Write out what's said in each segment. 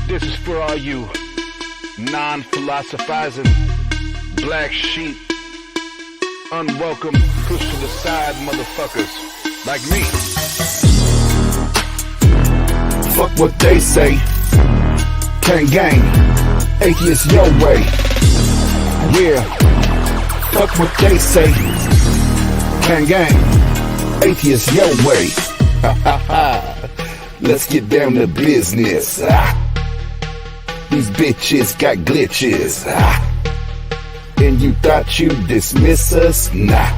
This is for all you non-philosophizing black sheep, unwelcome, pushed to the side motherfuckers like me. Fuck what they say. TANG gang, Atheist Your Way. Yeah. Fuck what they say. TANG gang, Atheist Your Way. Let's get down to business. These bitches got glitches. And you thought you'd dismiss us? Nah.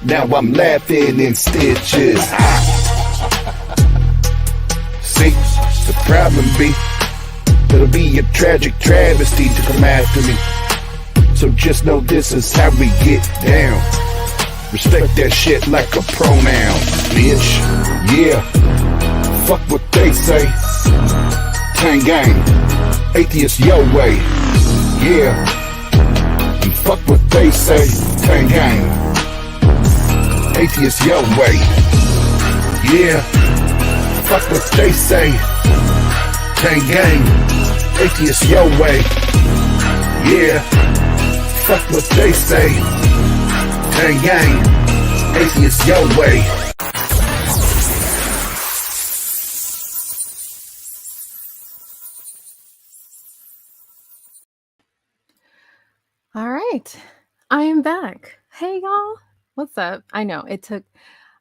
Now I'm laughing in stitches. See, the problem be, it'll be a tragic travesty to come after me. So just know this is how we get down. Respect that shit like a pronoun, bitch. Yeah. Fuck what they say. TANG gang, Atheist Your Way. Yeah. And fuck what they say. TANG gang, Atheist Your Way. Yeah. Fuck what they say. TANG gang, Atheist Your Way. Yeah. Fuck what they say. TANG gang, Atheist Your Way. All right, I am back. Hey y'all, what's up? I know it took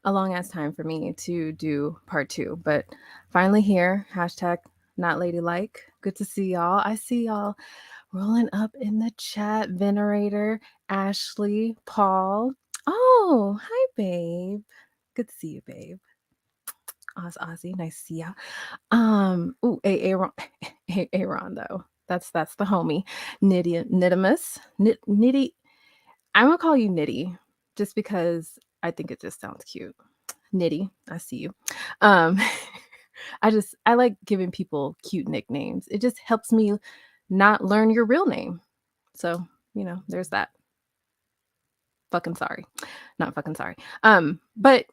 a long ass time for me to do part 2, but finally here. Hashtag not ladylike. Good to see y'all. I see y'all rolling up in the chat. Venerator, Ashley, Paul. Oh, hi babe. Good to see you, babe. Ozzy, nice to see ya. Ooh, Aaron, Aaron though. That's the homie. Nittimus. Nitty. I'm gonna call you Nitty just because I think it just sounds cute. Nitty, I see you. I like giving people cute nicknames. It just helps me not learn your real name. So, there's that. Fucking sorry. Not fucking sorry. But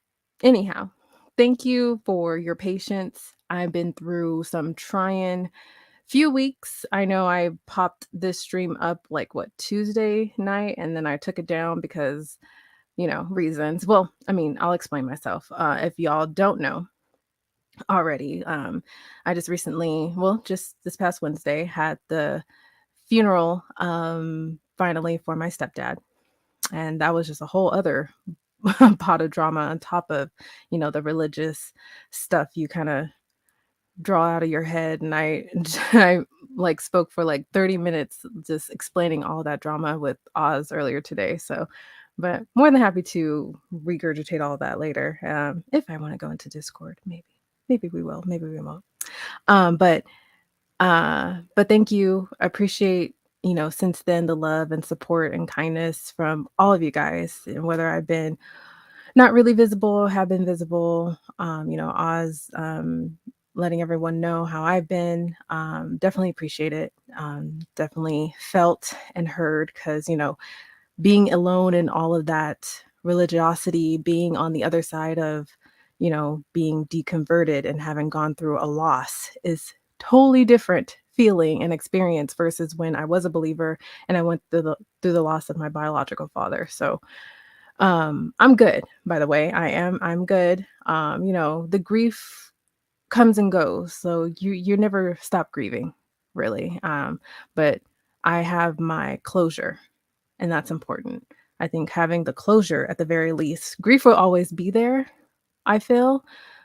anyhow, thank you for your patience. I've been through some trying few weeks. I know I popped this stream up Tuesday night, and then I took it down because, reasons. Well, I'll explain myself. If y'all don't know already, I just recently, just this past Wednesday, had the funeral finally for my stepdad. And that was just a whole other pot of drama on top of, the religious stuff you kind of draw out of your head. And I spoke for 30 minutes just explaining all that drama with Oz earlier today. So, but more than happy to regurgitate all that later. If I want to go into Discord, maybe we will, maybe we won't. But thank you. I appreciate, since then, the love and support and kindness from all of you guys, and whether I've been not really visible, have been visible, Oz, letting everyone know how I've been, definitely appreciate it. Definitely felt and heard, because, being alone in all of that religiosity, being on the other side of, being deconverted and having gone through a loss is totally different feeling and experience versus when I was a believer and I went through the loss of my biological father. So I'm good, by the way. I'm good. The grief comes and goes, so you never stop grieving, really. But I have my closure, and that's important. I think having the closure, at the very least, grief will always be there, I feel,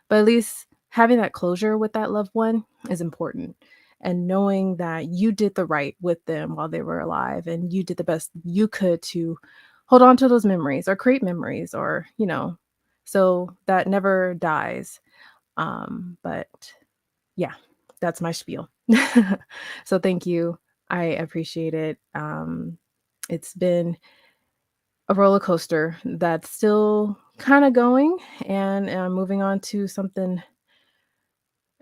but at least having that closure with that loved one is important. And knowing that you did the right with them while they were alive, and you did the best you could to hold on to those memories or create memories, or, so that never dies. But yeah, that's my spiel. So thank you. I appreciate it. It's been a roller coaster that's still kind of going, and moving on to something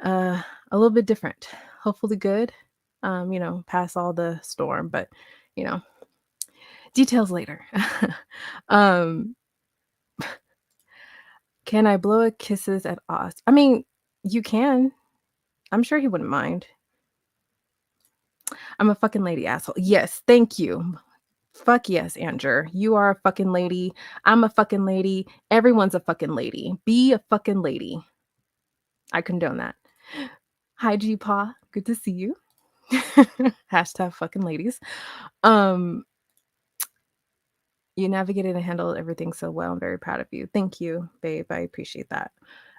a little bit different, hopefully good, past all the storm, but, details later. Can I blow a kisses at Oz? You can. I'm sure he wouldn't mind. I'm a fucking lady, asshole. Yes, thank you. Fuck yes, Andrew. You are a fucking lady. I'm a fucking lady. Everyone's a fucking lady. Be a fucking lady. I condone that. Hi, G-Paw. Good to see you. Hashtag fucking ladies. You navigated and handled everything so well. I'm very proud of you. Thank you, babe. I appreciate that.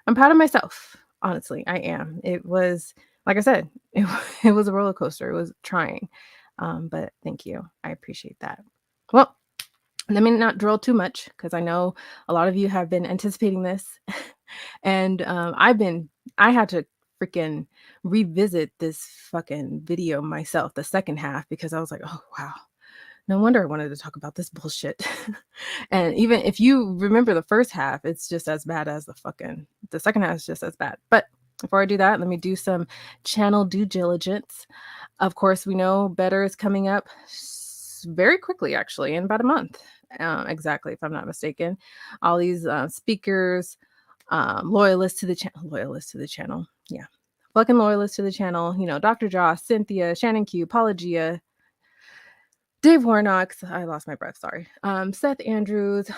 I'm proud of myself. Honestly, I am. It was, like I said, it was a roller coaster. It was trying. But thank you. I appreciate that. Well, let me not drill too much because I know a lot of you have been anticipating this. And I had to freaking revisit this fucking video myself, the second half, because I was like, oh, wow. No wonder I wanted to talk about this bullshit. And even if you remember the first half, it's just as bad as the second half is just as bad. But before I do that, let me do some channel due diligence. Of course, we know Better is coming up very quickly, actually, in about a month. Exactly, if I'm not mistaken. All these speakers, loyalists to the channel. Yeah. Fucking loyalists to the channel. You know, Dr. Joss, Cynthia, Shannon Q, Apologia, Dave Warnock, I lost my breath, sorry. Seth Andrews,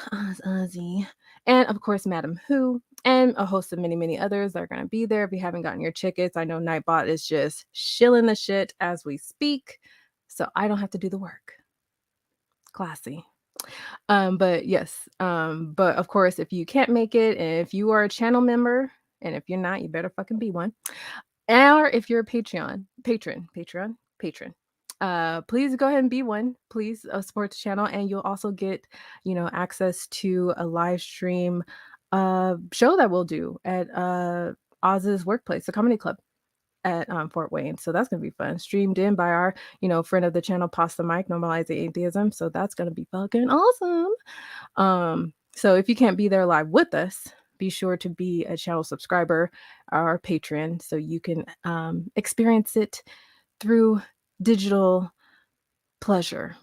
Ozzy, and of course, Madam Who, and a host of many, many others that are going to be there. If you haven't gotten your tickets, I know Nightbot is just shilling the shit as we speak, so I don't have to do the work. Classy. But yes, but of course, if you can't make it, and if you are a channel member, and if you're not, you better fucking be one. Or if you're a patron, please go ahead and be one. Please support the channel, and you'll also get, access to a live stream show that we'll do at Oz's workplace, the comedy club at Fort Wayne. So that's gonna be fun. Streamed in by our, friend of the channel, Pasta Mike, Normalizing Atheism. So that's gonna be fucking awesome. So if you can't be there live with us, be sure to be a channel subscriber or patron so you can experience it through digital pleasure.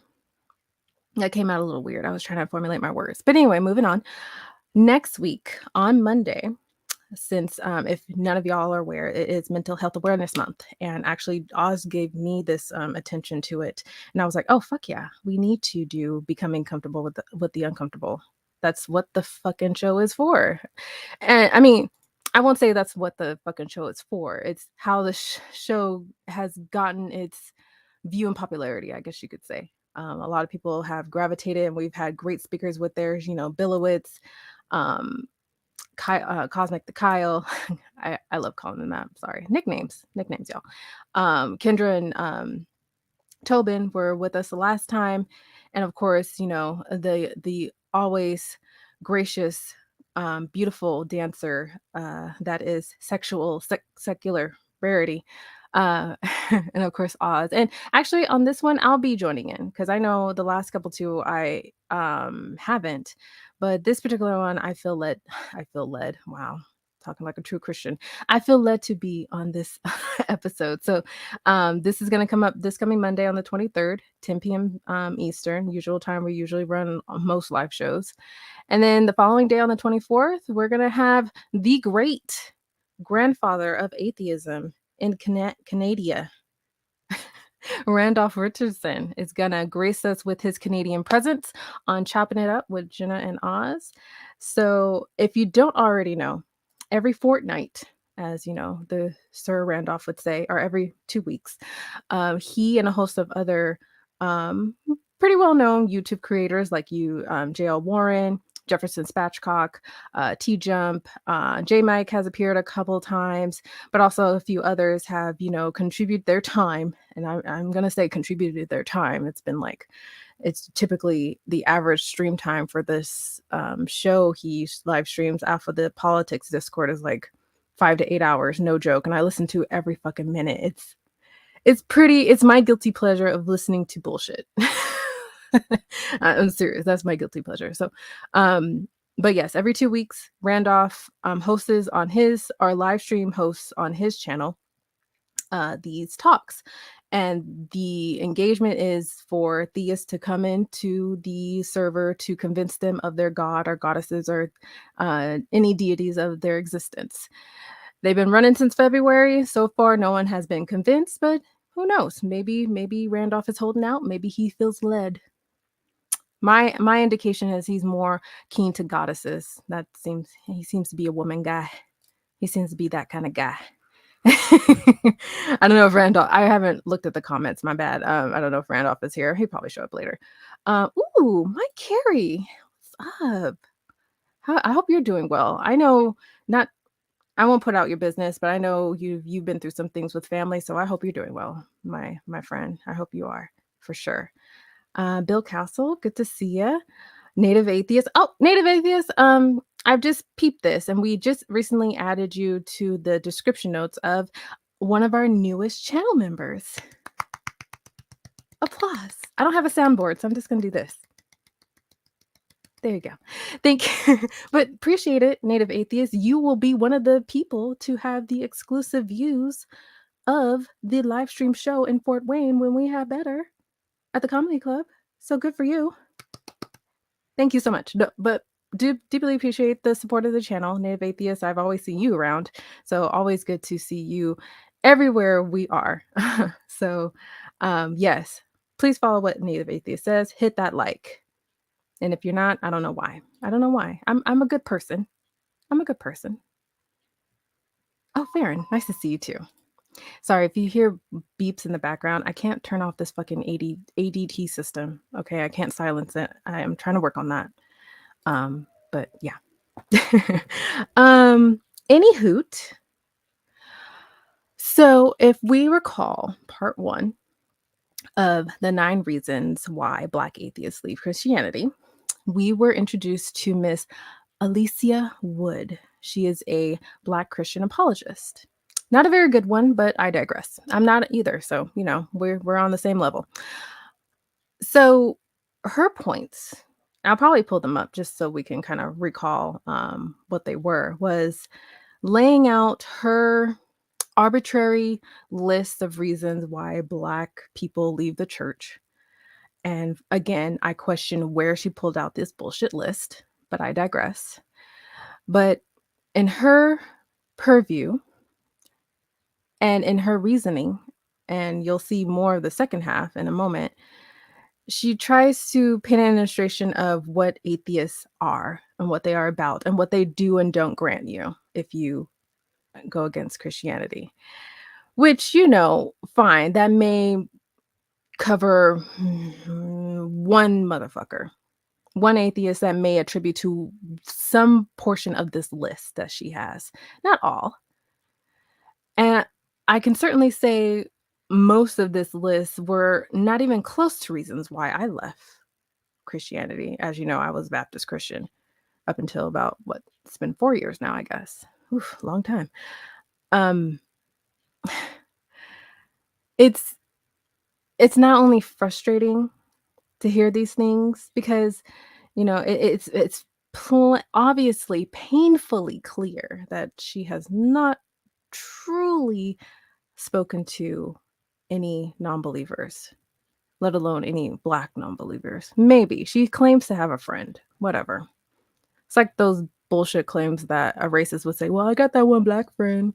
That came out a little weird. I was trying to formulate my words. But anyway, moving on. Next week on Monday, since if none of y'all are aware, it is Mental Health Awareness Month. And actually, Oz gave me this attention to it. And I was like, oh, fuck yeah. We need to do Becoming Comfortable with the Uncomfortable. That's what the fucking show is for. And I mean, I won't say that's what the fucking show is for. It's how the show has gotten its view and popularity, I guess you could say. A lot of people have gravitated, and we've had great speakers with theirs, Bilowitz, CosmicKyle. I love calling them that. Sorry. Nicknames, y'all. Kendra and Tobin were with us the last time. And of course, the always gracious, beautiful dancer that is secular Rarity. And of course Oz. And actually on this one I'll be joining in because I know the last couple two I haven't, but this particular one I feel led. Wow, talking like a true Christian. I feel led to be on this episode. So this is going to come up this coming Monday on the 23rd, 10 p.m. Eastern, usual time we usually run most live shows. And then the following day on the 24th, we're going to have the great grandfather of atheism in Canada. Randolph Richardson is going to grace us with his Canadian presence on Chopping It Up with Jena and Oz. So if you don't already know, every fortnight, as the Sir Randolph would say, or every 2 weeks, he and a host of other pretty well-known YouTube creators like J.L. Warren, Jefferson Spatchcock, T-Jump, J-Mike has appeared a couple times, but also a few others have, contributed their time. And I'm going to say contributed their time. It's typically the average stream time for this show he live streams off of the politics Discord is like 5 to 8 hours, no joke. And I listen to every fucking minute. It's my guilty pleasure of listening to bullshit. I'm serious. That's my guilty pleasure. So, but yes, every 2 weeks, Randolph hosts our live stream hosts on his channel these talks. And the engagement is for theists to come into the server to convince them of their god or goddesses or any deities of their existence. They've been running since February. So far, no one has been convinced, but who knows? Maybe Randolph is holding out. Maybe he feels led. My indication is he's more keen to goddesses. He seems to be a woman guy. He seems to be that kind of guy. I don't know if Randolph. I haven't looked at the comments. My bad. I don't know if Randolph is here. He probably show up later. Ooh, Mike Carey, what's up? I hope you're doing well. I know not. I won't put out your business, but I know you've been through some things with family, so I hope you're doing well, my friend. I hope you are for sure. Bill Castle, good to see you. Native Atheist. Oh, Native Atheist. I've just peeped this, and we just recently added you to the description notes of one of our newest channel members. Applause. I don't have a soundboard, so I'm just gonna do this. There you go. Thank you. But appreciate it, Native Atheist. You will be one of the people to have the exclusive views of the live stream show in Fort Wayne when we have better at the Comedy Club. So good for you. Thank you so much. No, but do deeply appreciate the support of the channel, Native Atheist. I've always seen you around, so always good to see you everywhere we are. So yes, please follow what Native Atheist says. Hit that like. And if you're not, I don't know why. I don't know why. I'm a good person. I'm a good person. Oh, Farron, nice to see you too. Sorry if you hear beeps in the background. I can't turn off this fucking ADT system. Okay, I can't silence it. I am trying to work on that. But yeah. Any hoot. So if we recall part 1 of the 9 reasons why Black atheists leave Christianity, we were introduced to Miss Alicia Wood. She is a Black Christian apologist. Not a very good one, but I digress. I'm not either, so you know we're on the same level. So her points, I'll probably pull them up just so we can kind of recall what they were. Was laying out her arbitrary list of reasons why Black people leave the church. And again, I question where she pulled out this bullshit list, but I digress. But in her purview and in her reasoning, and you'll see more of the second half in a moment, she tries to paint an illustration of what atheists are and what they are about and what they do and don't grant you if you go against Christianity. Which, you know, fine, that may cover one motherfucker, one atheist that may attribute to some portion of this list that she has, not all. And I can certainly say most of this list were not even close to reasons why I left Christianity. As you know, I was Baptist Christian up until about it's been 4 years now, I guess. Oof, long time. It's not only frustrating to hear these things because, you know, it's obviously painfully clear that she has not truly spoken to any non-believers, let alone any Black non-believers. Maybe she claims to have a friend, whatever. It's like those bullshit claims that a racist would say, well, I got that one Black friend.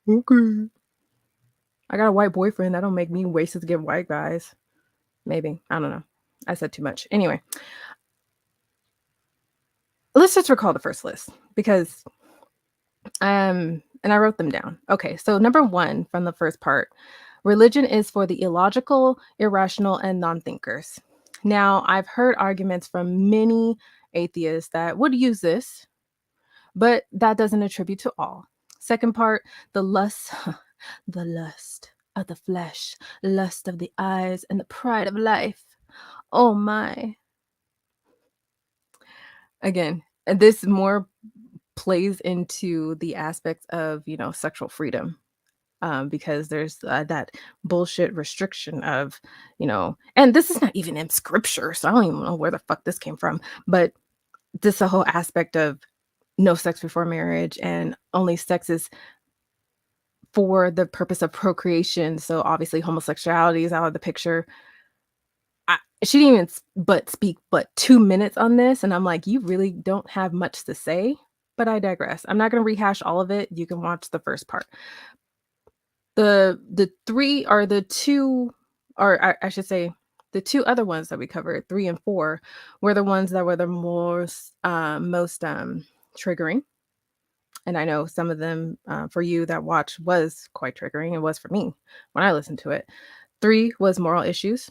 Okay. I got a white boyfriend. That don't make me racist against white guys. Maybe. I don't know. I said too much. Anyway. Let's just recall the first list because and I wrote them down. Okay, so number 1 from the first part, religion is for the illogical, irrational, and non-thinkers. Now, I've heard arguments from many atheists that would use this, but that doesn't attribute to all. Second part, the lust of the flesh, lust of the eyes, and the pride of life. Oh my. Again, this more plays into the aspects of, you know, sexual freedom. Because there's that bullshit restriction of, you know, and this is not even in scripture, so I don't even know where the fuck this came from, but this the whole aspect of no sex before marriage and only sex is for the purpose of procreation. So obviously homosexuality is out of the picture. She didn't even speak 2 minutes on this, and I'm like, you really don't have much to say, but I digress. I'm not going to rehash all of it. You can watch the first part. The three are the two, or I should say, the two other ones that we covered, 3 and 4, were the ones that were the most triggering. And I know some of them for you that watch was quite triggering. It was for me when I listened to it. 3 was moral issues.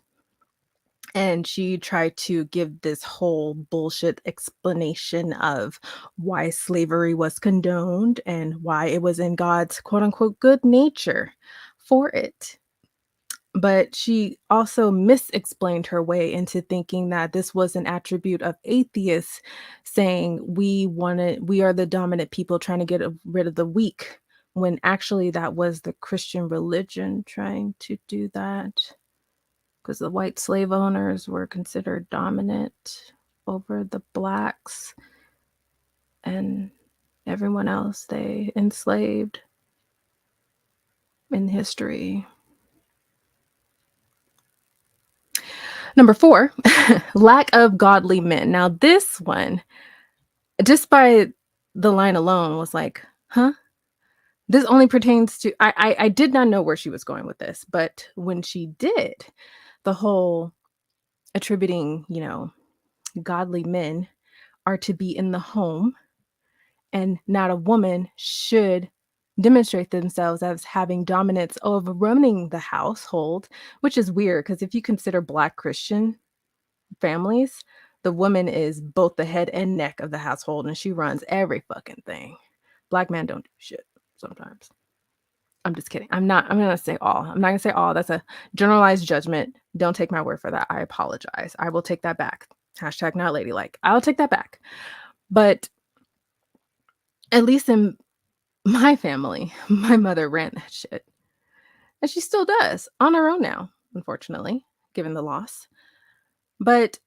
And she tried to give this whole bullshit explanation of why slavery was condoned and why it was in God's quote unquote good nature for it. But she also misexplained her way into thinking that this was an attribute of atheists, saying we are the dominant people trying to get rid of the weak, when actually that was the Christian religion trying to do that, because the white slave owners were considered dominant over the blacks and everyone else they enslaved in history. Number 4, lack of godly men. Now, this one, just by the line alone, was like, huh? This only pertains to, I did not know where she was going with this, but when she did, the whole attributing, godly men are to be in the home, and not a woman should demonstrate themselves as having dominance over running the household, which is weird because if you consider Black Christian families, the woman is both the head and neck of the household and she runs every fucking thing. Black men don't do shit sometimes. I'm just kidding. I'm not gonna say all. I'm not gonna say all. That's a generalized judgment. Don't take my word for that. I apologize. I will take that back. Hashtag not ladylike. I'll take that back. But at least in my family, my mother ran that shit. And she still does on her own now, unfortunately, given the loss. But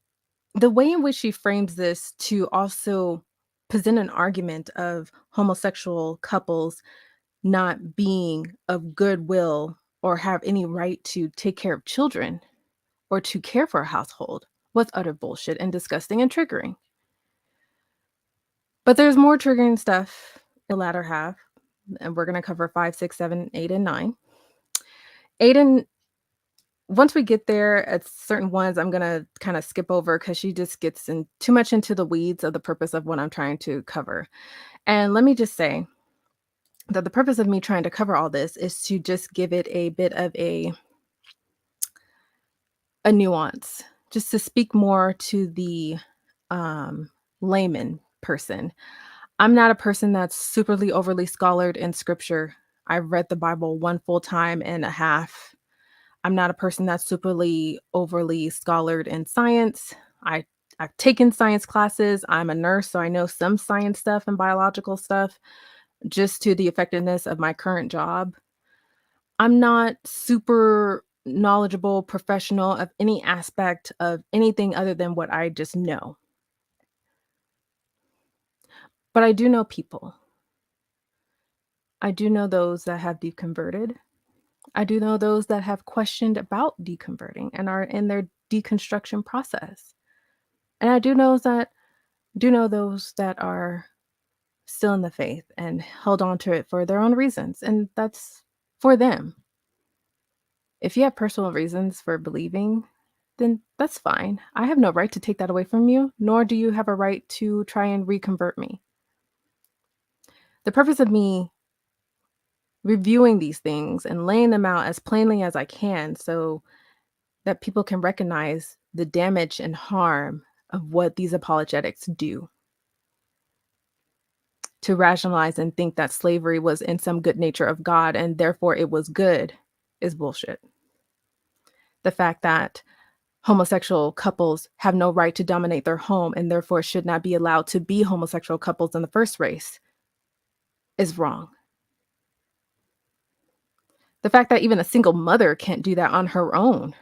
the way in which she frames this to also present an argument of homosexual couples not being of goodwill or have any right to take care of children or to care for a household was utter bullshit and disgusting and triggering. But there's more triggering stuff in the latter half, and we're going to cover 5, 6, 7, 8, and 9. 8 and once we get there at certain ones, I'm going to kind of skip over because she just gets in too much into the weeds of the purpose of what I'm trying to cover. And let me just say that the purpose of me trying to cover all this is to just give it a bit of a nuance, just to speak more to the layman person. I'm not a person that's superly overly scholared in scripture. I've read the Bible 1 full time and a half. I'm not a person that's superly overly scholared in science. I've taken science classes. I'm a nurse, so I know some science stuff and biological stuff just to the effectiveness of my current job. I'm not super knowledgeable professional of any aspect of anything other than what I just know. But I do know people. I do know those that have deconverted. I do know those that have questioned about deconverting and are in their deconstruction process. And I do know those that are still in the faith and held on to it for their own reasons. And that's for them. If you have personal reasons for believing, then that's fine. I have no right to take that away from you, nor do you have a right to try and reconvert me. The purpose of me reviewing these things and laying them out as plainly as I can so that people can recognize the damage and harm of what these apologetics do. To rationalize and think that slavery was in some good nature of God and therefore it was good is bullshit. The fact that homosexual couples have no right to dominate their home and therefore should not be allowed to be homosexual couples in the first place is wrong. The fact that even a single mother can't do that on her own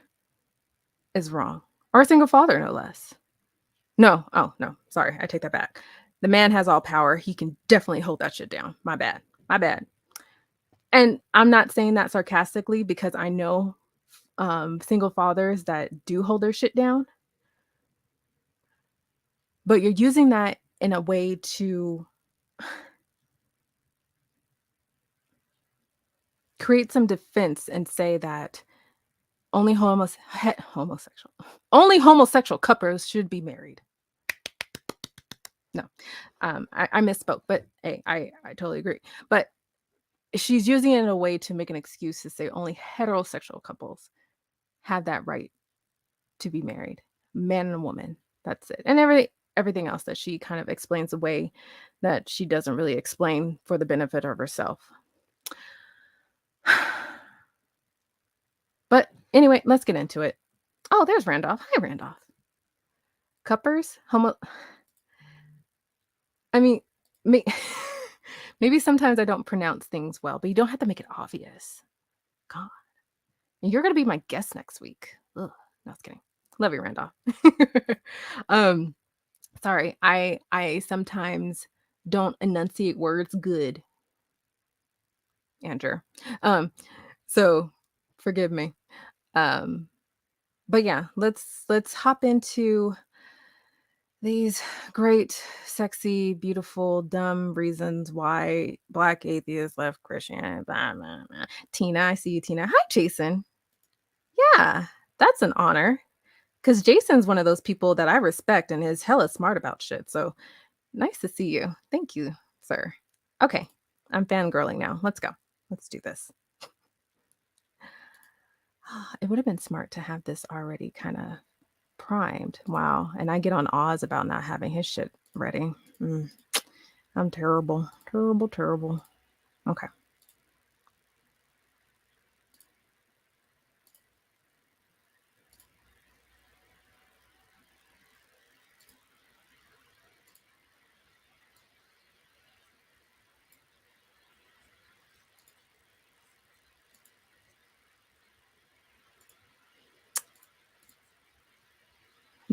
is wrong. Or a single father, no less. No, sorry, I take that back. The man has all power. He can definitely hold that shit down. My bad. And I'm not saying that sarcastically because I know single fathers that do hold their shit down. But you're using that in a way to create some defense and say that only homosexual couples should be married. No, I misspoke, but hey, I totally agree. But she's using it in a way to make an excuse to say only heterosexual couples have that right to be married, man and woman. That's it. And everything else that she kind of explains away that she doesn't really explain for the benefit of herself. But anyway, let's get into it. Oh, there's Randolph. Hi, Randolph. Cuppers? I mean, maybe sometimes I don't pronounce things well, but you don't have to make it obvious. God. And you're going to be my guest next week. Ugh, no, I was kidding. Love you, Randolph. Sorry, I sometimes don't enunciate words good, Andrew. So forgive me. But yeah, let's hop into these great, sexy, beautiful, dumb reasons why Black atheists left Christianity. Blah, blah, blah. Tina, I see you, Tina. Hi, Jason. Yeah, that's an honor. Because Jason's one of those people that I respect and is hella smart about shit. So nice to see you. Thank you, sir. Okay, I'm fangirling now. Let's go. Let's do this. It would have been smart to have this already kind of primed. Wow. And I get on Oz about not having his shit ready. I'm terrible. Terrible, terrible. Okay.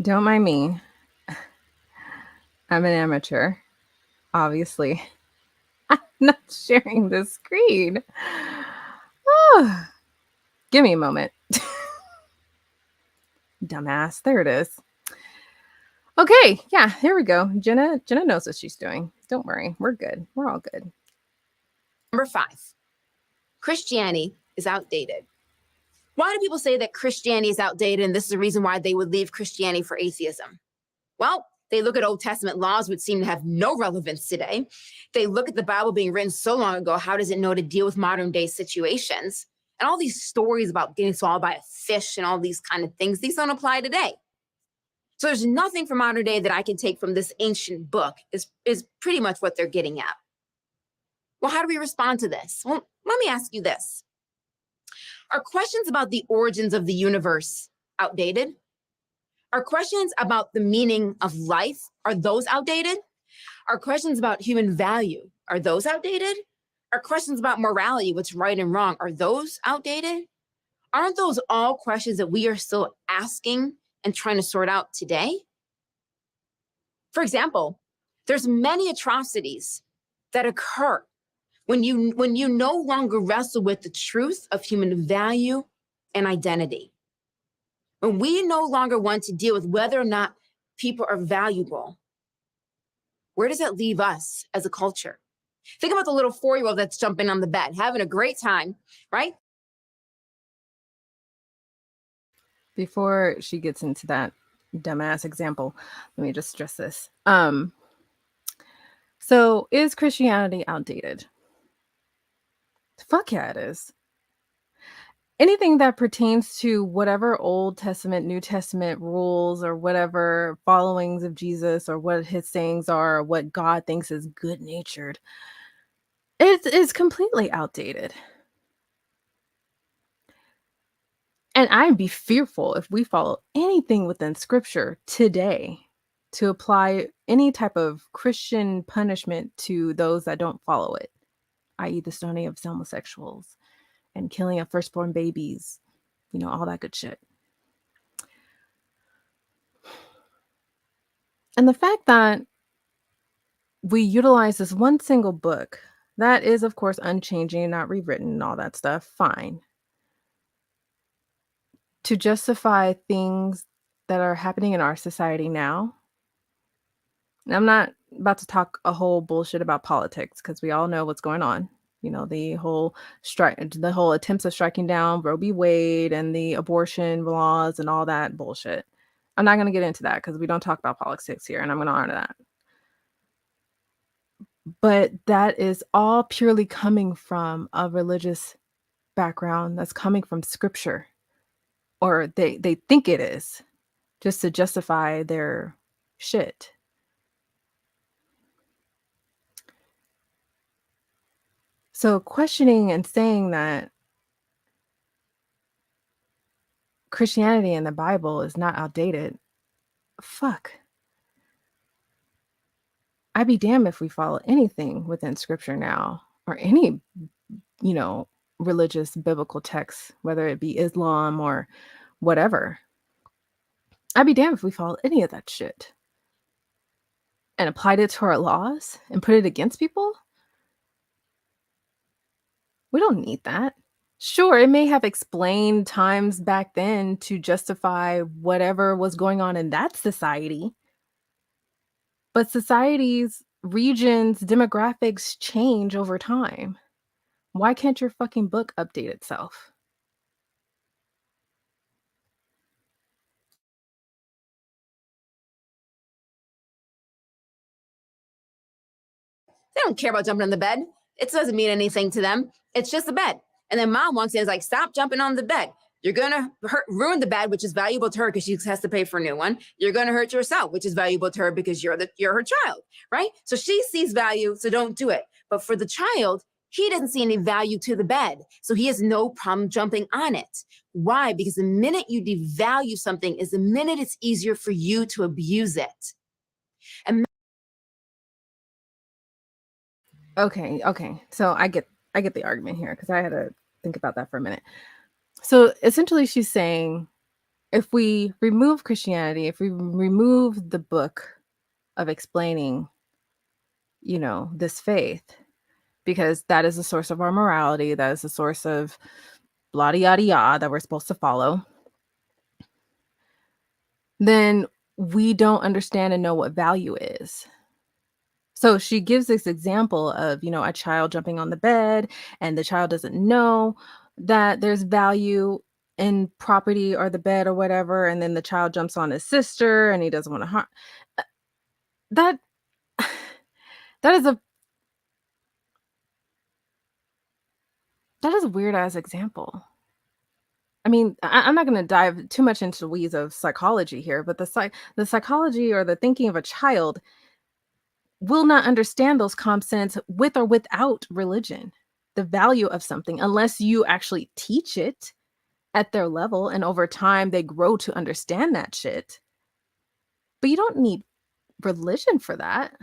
Don't mind me. I'm an amateur, obviously. I'm not sharing the screen. Oh, give me a moment. Dumbass. There it is. Okay. Yeah, here we go. Jena knows what she's doing. Don't worry. We're good. We're all good. Number 5, Christianity is outdated. Why do people say that Christianity is outdated and this is the reason why they would leave Christianity for atheism? Well, they look at Old Testament laws which seem to have no relevance today. They look at the Bible being written so long ago. How does it know to deal with modern day situations? And all these stories about getting swallowed by a fish and all these kind of things, these don't apply today. So there's nothing from modern day that I can take from this ancient book is pretty much what they're getting at. Well, how do we respond to this? Well, let me ask you this. Are questions about the origins of the universe outdated? Are questions about the meaning of life, are those outdated? Are questions about human value, are those outdated? Are questions about morality, what's right and wrong, are those outdated? Aren't those all questions that we are still asking and trying to sort out today? For example, there's many atrocities that occur when you no longer wrestle with the truth of human value and identity. When we no longer want to deal with whether or not people are valuable, where does that leave us as a culture? Think about the little 4-year-old that's jumping on the bed, having a great time, right? Before she gets into that dumbass example, let me just stress this. So is Christianity outdated? Fuck yeah, it is. Anything that pertains to whatever Old Testament, New Testament rules or whatever followings of Jesus or what his sayings are, or what God thinks is good natured, it is completely outdated. And I'd be fearful if we follow anything within scripture today to apply any type of Christian punishment to those that don't follow it, i.e. the stoning of homosexuals and killing of firstborn babies, all that good shit. And the fact that we utilize this one single book that is, of course, unchanging, not rewritten and all that stuff, fine, to justify things that are happening in our society now. And I'm not about to talk a whole bullshit about politics because we all know what's going on. You know, the whole attempts of striking down Roe v. Wade and the abortion laws and all that bullshit. I'm not going to get into that because we don't talk about politics here, and I'm going to honor that. But that is all purely coming from a religious background that's coming from scripture, or they think it is, just to justify their shit. So questioning and saying that Christianity and the Bible is not outdated, fuck. I'd be damned if we follow anything within scripture now, or any, you know, religious biblical text, whether it be Islam or whatever. I'd be damned if we follow any of that shit and applied it to our laws and put it against people. We don't need that. Sure, it may have explained times back then to justify whatever was going on in that society. But societies, regions, demographics change over time. Why can't your fucking book update itself? They don't care about jumping on the bed. It doesn't mean anything to them. It's just a bed. And then mom wants to, is like, stop jumping on the bed. You're going to ruin the bed, which is valuable to her because she has to pay for a new one. You're going to hurt yourself, which is valuable to her because you're her child, right? So she sees value, so don't do it. But for the child, he doesn't see any value to the bed. So he has no problem jumping on it. Why? Because the minute you devalue something is the minute it's easier for you to abuse it. And Okay. So I get the argument here because I had to think about that for a minute. So essentially she's saying if we remove Christianity, if we remove the book of explaining, you know, this faith, because that is the source of our morality, that is the source of blah yada yada that we're supposed to follow, then we don't understand and know what value is. So she gives this example of, you know, a child jumping on the bed and the child doesn't know that there's value in property or the bed or whatever. And then the child jumps on his sister and he doesn't want to harm. That is a weird ass example. I mean, I'm not going to dive too much into the weeds of psychology here, but the psychology or the thinking of a child will not understand those concepts with or without religion, the value of something, unless you actually teach it at their level. And over time, they grow to understand that shit. But you don't need religion for that.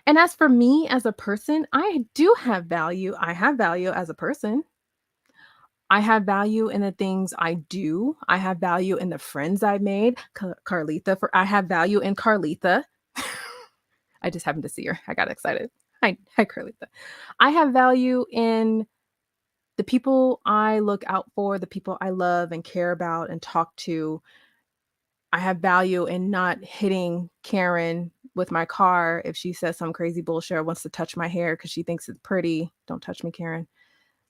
And as for me as a person, I do have value. I have value as a person. I have value in the things I do. I have value in the friends I made. Carlitha, I have value in Carlitha. I just happened to see her. I got excited. Hi, Carlitha. I have value in the people I look out for, the people I love and care about and talk to. I have value in not hitting Karen with my car if she says some crazy bullshit or wants to touch my hair because she thinks it's pretty. Don't touch me, Karen.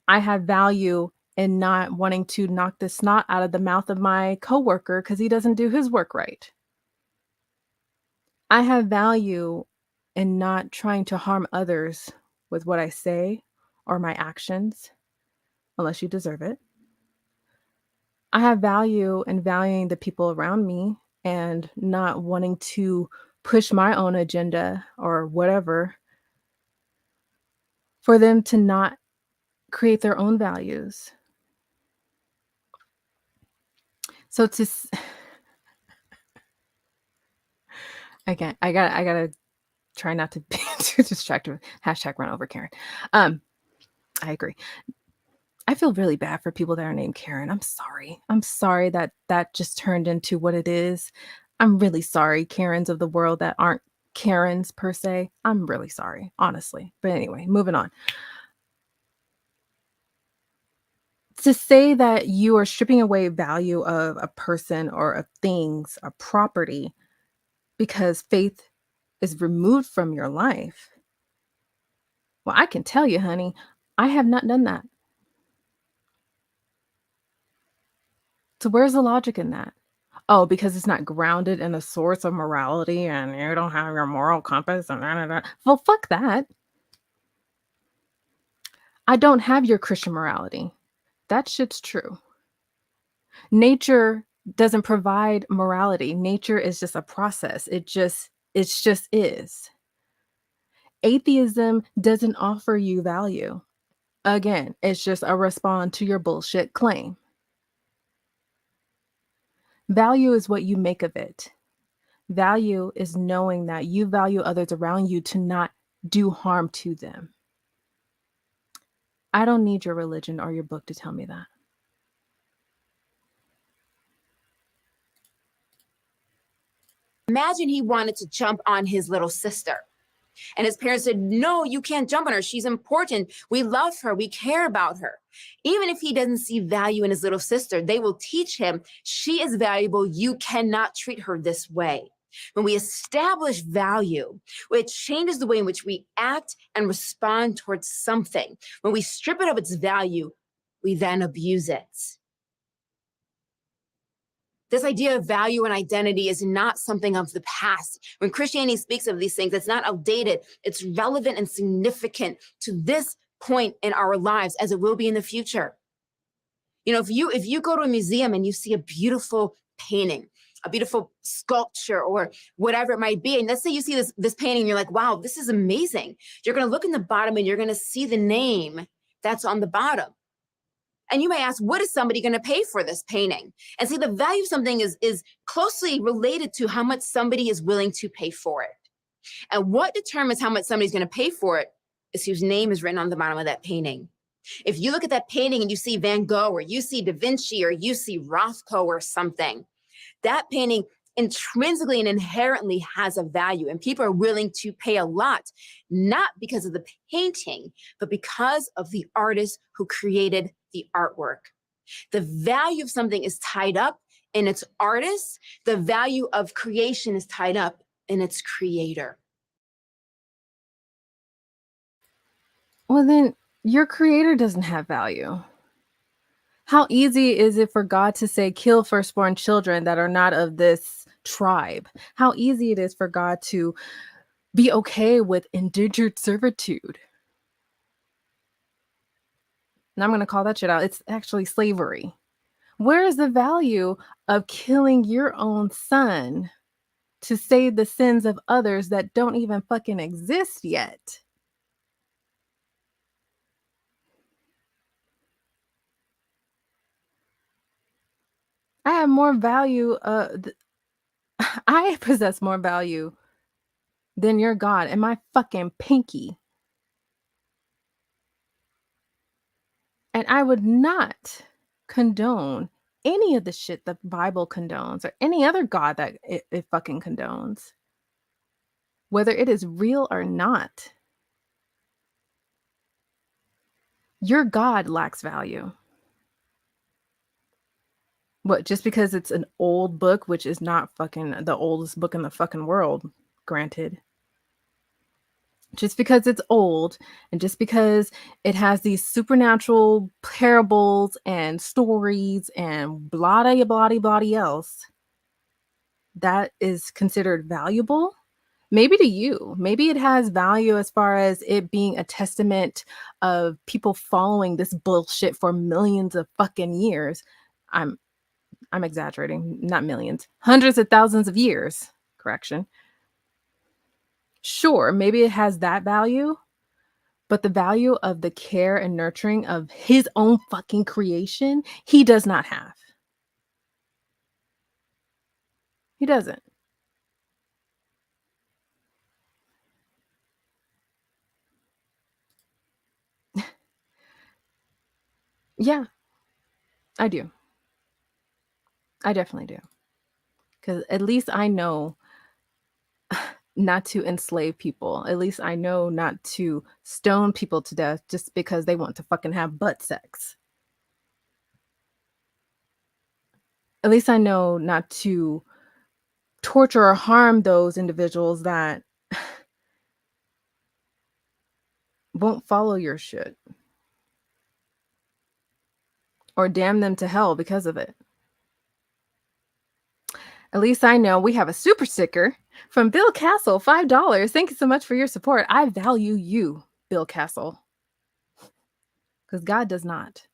I have value in not wanting to knock the snot out of the mouth of my coworker because he doesn't do his work right. I have value in not trying to harm others with what I say or my actions, unless you deserve it. I have value in valuing the people around me and not wanting to push my own agenda or whatever for them to not create their own values. So I gotta try not to be too distracted. #run over Karen. I agree. I feel really bad for people that are named Karen. I'm sorry that just turned into what it is. I'm really sorry, Karens of the world that aren't Karens per se. I'm really sorry, honestly. But anyway, moving on. To say that you are stripping away value of a person or of things, a property, because faith is removed from your life. Well, I can tell you, honey, I have not done that. So where's the logic in that? Oh, because it's not grounded in a source of morality and you don't have your moral compass and da. Well, fuck that. I don't have your Christian morality. That shit's true. Nature doesn't provide morality. Nature is just a process. It just is. Atheism doesn't offer you value. Again, it's just a response to your bullshit claim. Value is what you make of it. Value is knowing that you value others around you to not do harm to them. I don't need your religion or your book to tell me that. Imagine he wanted to jump on his little sister. And his parents said, no, you can't jump on her. She's important. We love her. We care about her. Even if he doesn't see value in his little sister, they will teach him she is valuable. You cannot treat her this way. When we establish value, it changes the way in which we act and respond towards something. When we strip it of its value, we then abuse it. This idea of value and identity is not something of the past. When Christianity speaks of these things, it's not outdated. It's relevant and significant to this point in our lives, as it will be in the future. You know, if you go to a museum and you see a beautiful painting, a beautiful sculpture, or whatever it might be, and let's say you see this painting, and you're like, wow, this is amazing. You're going to look in the bottom and you're going to see the name that's on the bottom. And you may ask, what is somebody going to pay for this painting? And see, the value of something is closely related to how much somebody is willing to pay for it. And what determines how much somebody's going to pay for it is whose name is written on the bottom of that painting. If you look at that painting and you see Van Gogh, or you see Da Vinci, or you see Rothko or something, that painting intrinsically and inherently has a value, and people are willing to pay a lot, not because of the painting, but because of the artist who created the artwork. The value of something is tied up in its artist. The value of creation is tied up in its creator. Well, then your creator doesn't have value. How easy is it for God to say, kill firstborn children that are not of this tribe? How easy it is for God to be okay with indentured servitude. And I'm going to call that shit out. It's actually slavery. Where is the value of killing your own son to save the sins of others that don't even fucking exist yet? I have more value. I possess more value than your God and my fucking pinky. And I would not condone any of the shit the Bible condones or any other God that it fucking condones, whether it is real or not. Your God lacks value. What, just because it's an old book, which is not fucking the oldest book in the fucking world, granted. Just because it's old and just because it has these supernatural parables and stories and blah, blah, blah else, that is considered valuable. Maybe to you, maybe it has value as far as it being a testament of people following this bullshit for millions of fucking years. I'm exaggerating, not millions, hundreds of thousands of years. Correction. Sure, maybe it has that value, but the value of the care and nurturing of his own fucking creation, he does not have. He doesn't. Yeah, I do. I definitely do. Because at least I know not to enslave people. At least I know not to stone people to death just because they want to fucking have butt sex. At least I know not to torture or harm those individuals that won't follow your shit or damn them to hell because of it. At least I know we have a super sticker from Bill Castle, $5. Thank you so much for your support. I value you, Bill Castle, because God does not.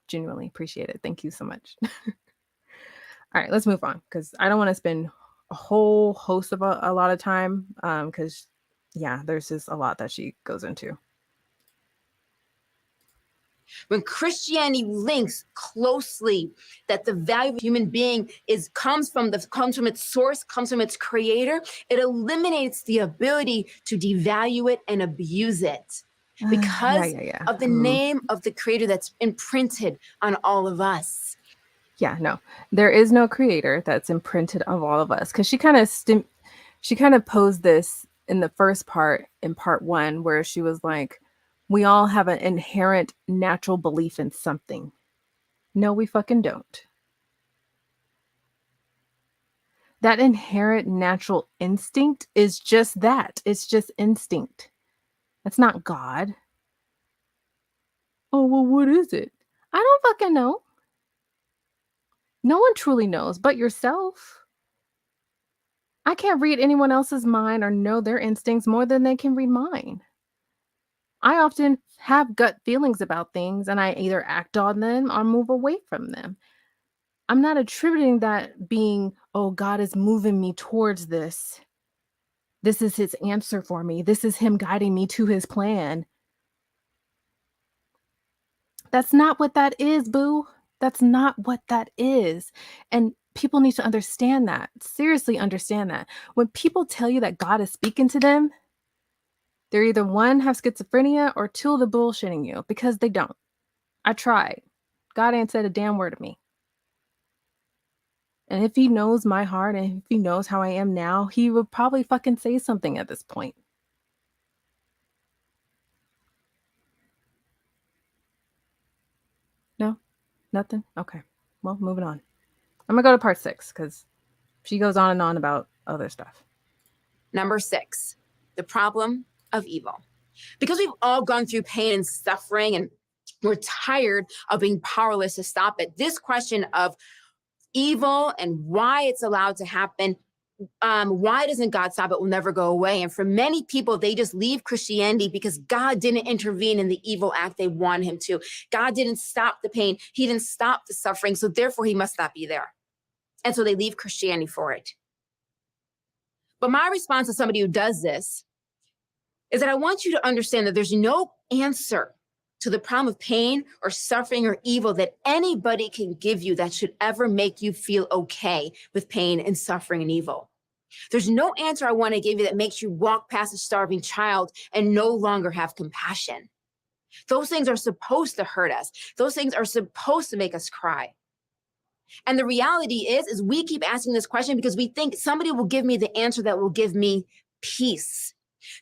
Genuinely appreciate it. Thank you so much. All right, let's move on because I don't want to spend a whole host of a lot of time because, yeah, there's just a lot that she goes into. When Christianity links closely that the value of a human being comes from its source, comes from its creator, it eliminates the ability to devalue it and abuse it because of the name of the creator that's imprinted on all of us. Yeah, no, there is no creator that's imprinted on all of us because she kind of posed this in the first part, in part 1, where she was like, we all have an inherent natural belief in something. No, we fucking don't. That inherent natural instinct is just that. It's just instinct. That's not God. Oh, well, what is it? I don't fucking know. No one truly knows but yourself. I can't read anyone else's mind or know their instincts more than they can read mine. I often have gut feelings about things and I either act on them or move away from them. I'm not attributing that being, oh, God is moving me towards this. This is his answer for me. This is him guiding me to his plan. That's not what that is, boo. That's not what that is. And people need to understand that. Seriously understand that. When people tell you that God is speaking to them, they're either 1, have schizophrenia, or 2, they're bullshitting you because they don't. I tried. God ain't said a damn word to me. And if he knows my heart and if he knows how I am now, he would probably fucking say something at this point. No? Nothing? Okay. Well, moving on. I'm going to go to part 6 because she goes on and on about other stuff. Number 6, the problem of evil. Because we've all gone through pain and suffering and we're tired of being powerless to stop it. This question of evil and why it's allowed to happen, why doesn't God stop it, will never go away. And for many people, they just leave Christianity because God didn't intervene in the evil act they want him to. God didn't stop the pain. He didn't stop the suffering. So therefore, he must not be there. And so they leave Christianity for it. But my response to somebody who does this is that I want you to understand that there's no answer to the problem of pain or suffering or evil that anybody can give you that should ever make you feel okay with pain and suffering and evil. There's no answer I want to give you that makes you walk past a starving child and no longer have compassion. Those things are supposed to hurt us. Those things are supposed to make us cry. And the reality is we keep asking this question because we think somebody will give me the answer that will give me peace.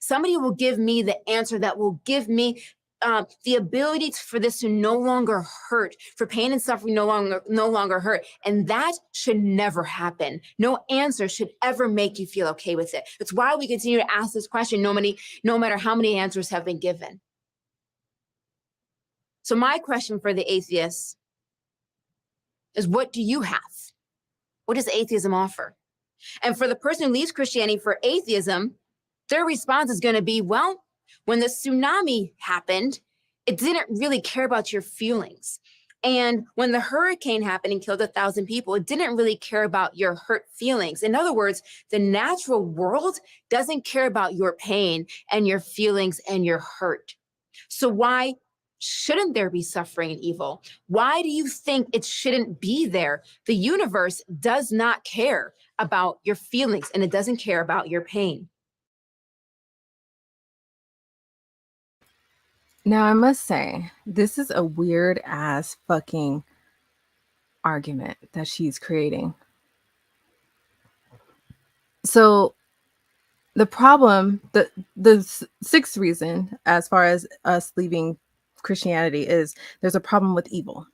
Somebody will give me the answer that will give me the ability for this to no longer hurt, for pain and suffering no longer hurt. And that should never happen. No answer should ever make you feel okay with it. It's why we continue to ask this question no matter how many answers have been given. So my question for the atheists is, what do you have? What does atheism offer? And for the person who leaves Christianity for atheism, their response is going to be, well, when the tsunami happened, it didn't really care about your feelings. And when the hurricane happened and killed 1,000 people, it didn't really care about your hurt feelings. In other words, the natural world doesn't care about your pain and your feelings and your hurt. So why shouldn't there be suffering and evil? Why do you think it shouldn't be there? The universe does not care about your feelings and it doesn't care about your pain. Now, I must say, this is a weird ass fucking argument that she's creating. So the problem, the sixth reason, as far as us leaving Christianity, is there's a problem with evil.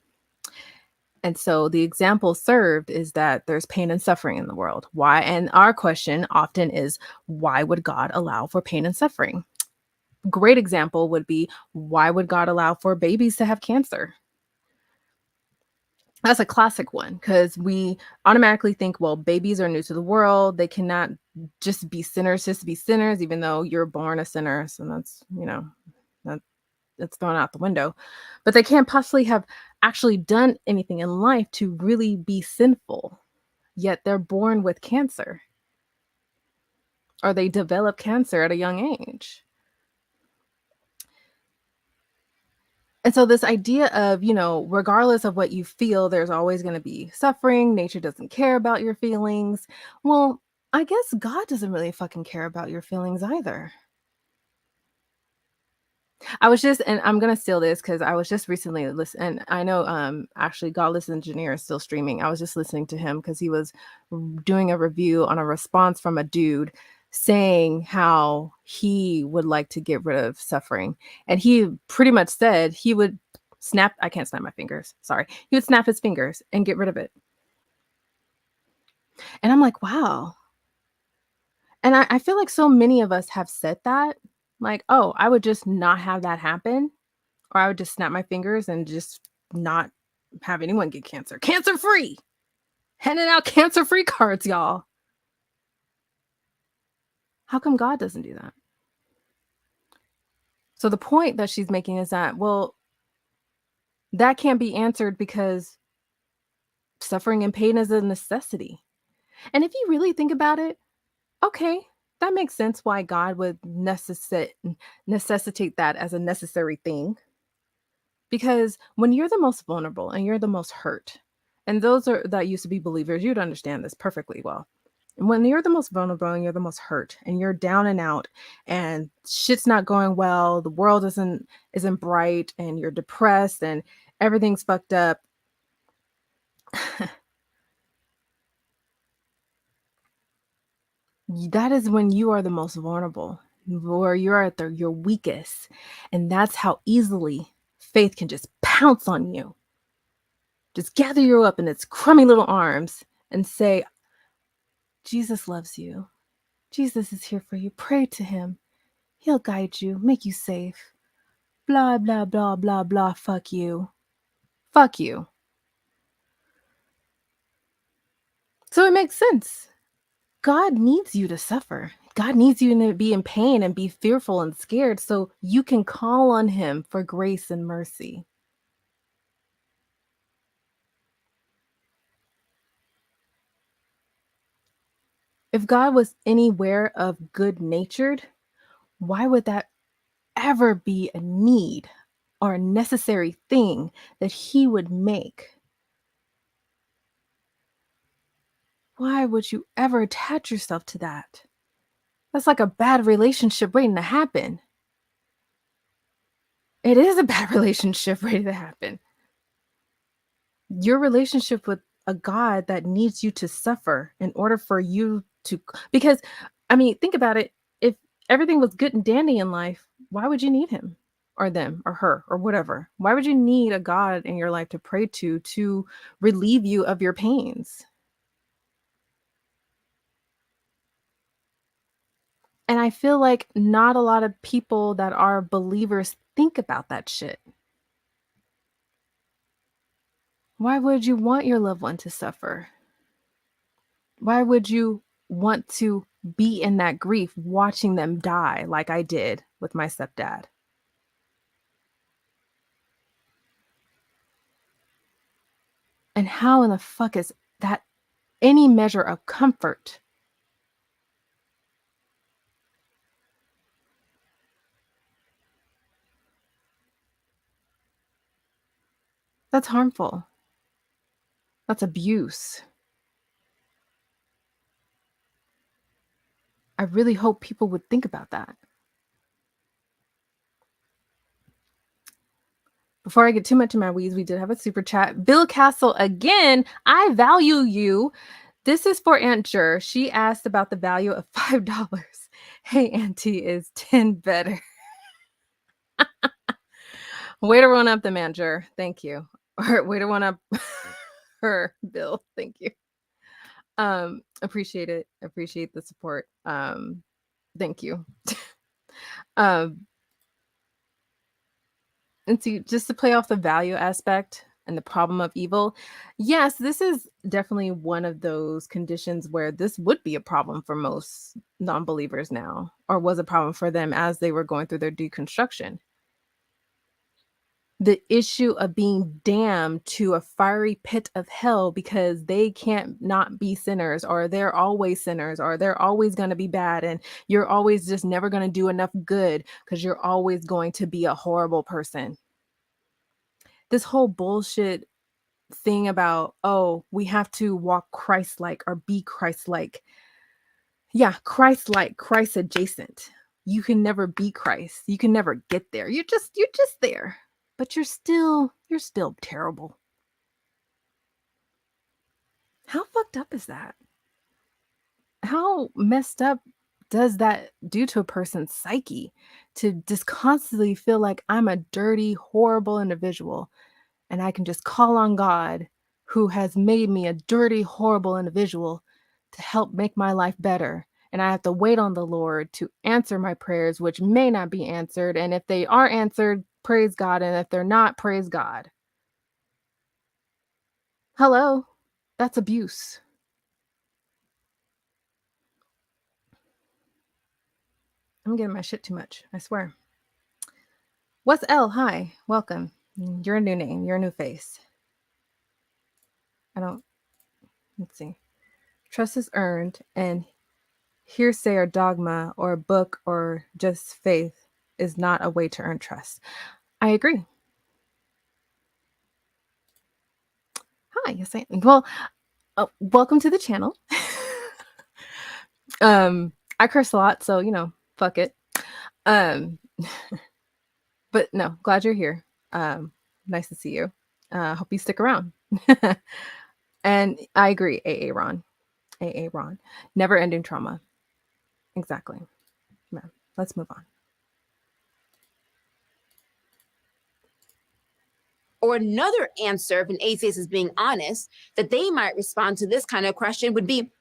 And so the example served is that there's pain and suffering in the world. Why? And our question often is, why would God allow for pain and suffering? great example would be, why would God allow for babies to have cancer? That's a classic one, because we automatically think, well, babies are new to the world. They cannot just be sinners, even though you're born a sinner. So that's, that it's thrown out the window. But they can't possibly have actually done anything in life to really be sinful, yet they're born with cancer, or they develop cancer at a young age. And so this idea of, regardless of what you feel, there's always going to be suffering. Nature doesn't care about your feelings. Well, I guess God doesn't really fucking care about your feelings either. I was just, and I'm gonna steal this because I was just recently listening, and I know actually Godless Engineer is still streaming. I was just listening to him because he was doing a review on a response from a dude saying how he would like to get rid of suffering. And he pretty much said he would I can't snap my fingers, sorry. He would snap his fingers and get rid of it. And I'm like, wow. And I feel like so many of us have said that, like, oh, I would just not have that happen. Or I would just snap my fingers and just not have anyone get cancer. Cancer free. Handing out cancer free cards, y'all. How come God doesn't do that? So the point that she's making is that, well, that can't be answered because suffering and pain is a necessity. And if you really think about it, okay, that makes sense why God would necessitate that as a necessary thing. Because when you're the most vulnerable and you're the most hurt, and those that used to be believers, you'd understand this perfectly well. And when you're the most vulnerable and you're the most hurt and you're down and out and shit's not going well, the world isn't bright, and you're depressed and everything's fucked up. That is when you are the most vulnerable, where you're at your weakest. And that's how easily faith can just pounce on you. Just gather you up in its crummy little arms and say, Jesus loves you. Jesus is here for you. Pray to him. He'll guide you, make you safe. Blah, blah, blah, blah, blah. Fuck you. Fuck you. So it makes sense. God needs you to suffer. God needs you to be in pain and be fearful and scared so you can call on him for grace and mercy. If God was anywhere of good-natured, why would that ever be a need or a necessary thing that he would make? Why would you ever attach yourself to that? That's like a bad relationship waiting to happen. It is a bad relationship waiting to happen. Your relationship with a God that needs you to suffer in order for you to, because, I mean, think about it. If everything was good and dandy in life, why would you need him or them or her or whatever? Why would you need a God in your life to pray to relieve you of your pains? And I feel like not a lot of people that are believers think about that shit. Why would you want your loved one to suffer? Why would you want to be in that grief, watching them die like I did with my stepdad? And how in the fuck is that any measure of comfort? That's harmful. That's abuse. I really hope people would think about that. Before I get too much in my weeds, we did have a super chat. Bill Castle again. I value you. This is for Aunt Jur. She asked about the value of $5. Hey, Auntie, is 10 better? Way to run up the Aunt Jur. Thank you. Or way to run up her, Bill. Thank you. Appreciate it. Appreciate the support. Thank you. And see, just to play off the value aspect and the problem of evil, yes, this is definitely one of those conditions where this would be a problem for most non-believers now, or was a problem for them as they were going through their deconstruction. The issue of being damned to a fiery pit of hell because they can't not be sinners, or they're always sinners, or they're always going to be bad, and you're always just never going to do enough good because you're always going to be a horrible person. This whole bullshit thing about, oh, we have to walk Christ-like or be Christ-like. Yeah, Christ-like, Christ adjacent. You can never be Christ. You can never get there. You're just there. But you're still terrible. How fucked up is that? How messed up does that do to a person's psyche to just constantly feel like I'm a dirty, horrible individual and I can just call on God who has made me a dirty, horrible individual to help make my life better. And I have to wait on the Lord to answer my prayers, which may not be answered. And if they are answered, praise God. And if they're not, praise God. Hello, that's abuse. I'm getting my shit too much, I swear. What's L? Hi, welcome. You're a new name. You're a new face. Let's see. Trust is earned, and hearsay or dogma or a book or just faith is not a way to earn trust. I agree. Hi, yes, I am. Well, welcome to the channel. I curse a lot, so fuck it. But no, glad you're here. Nice to see you. Hope you stick around. And I agree, AA Ron. Never ending trauma. Exactly. Yeah, let's move on. Or another answer, if an atheist is being honest, that they might respond to this kind of question would be,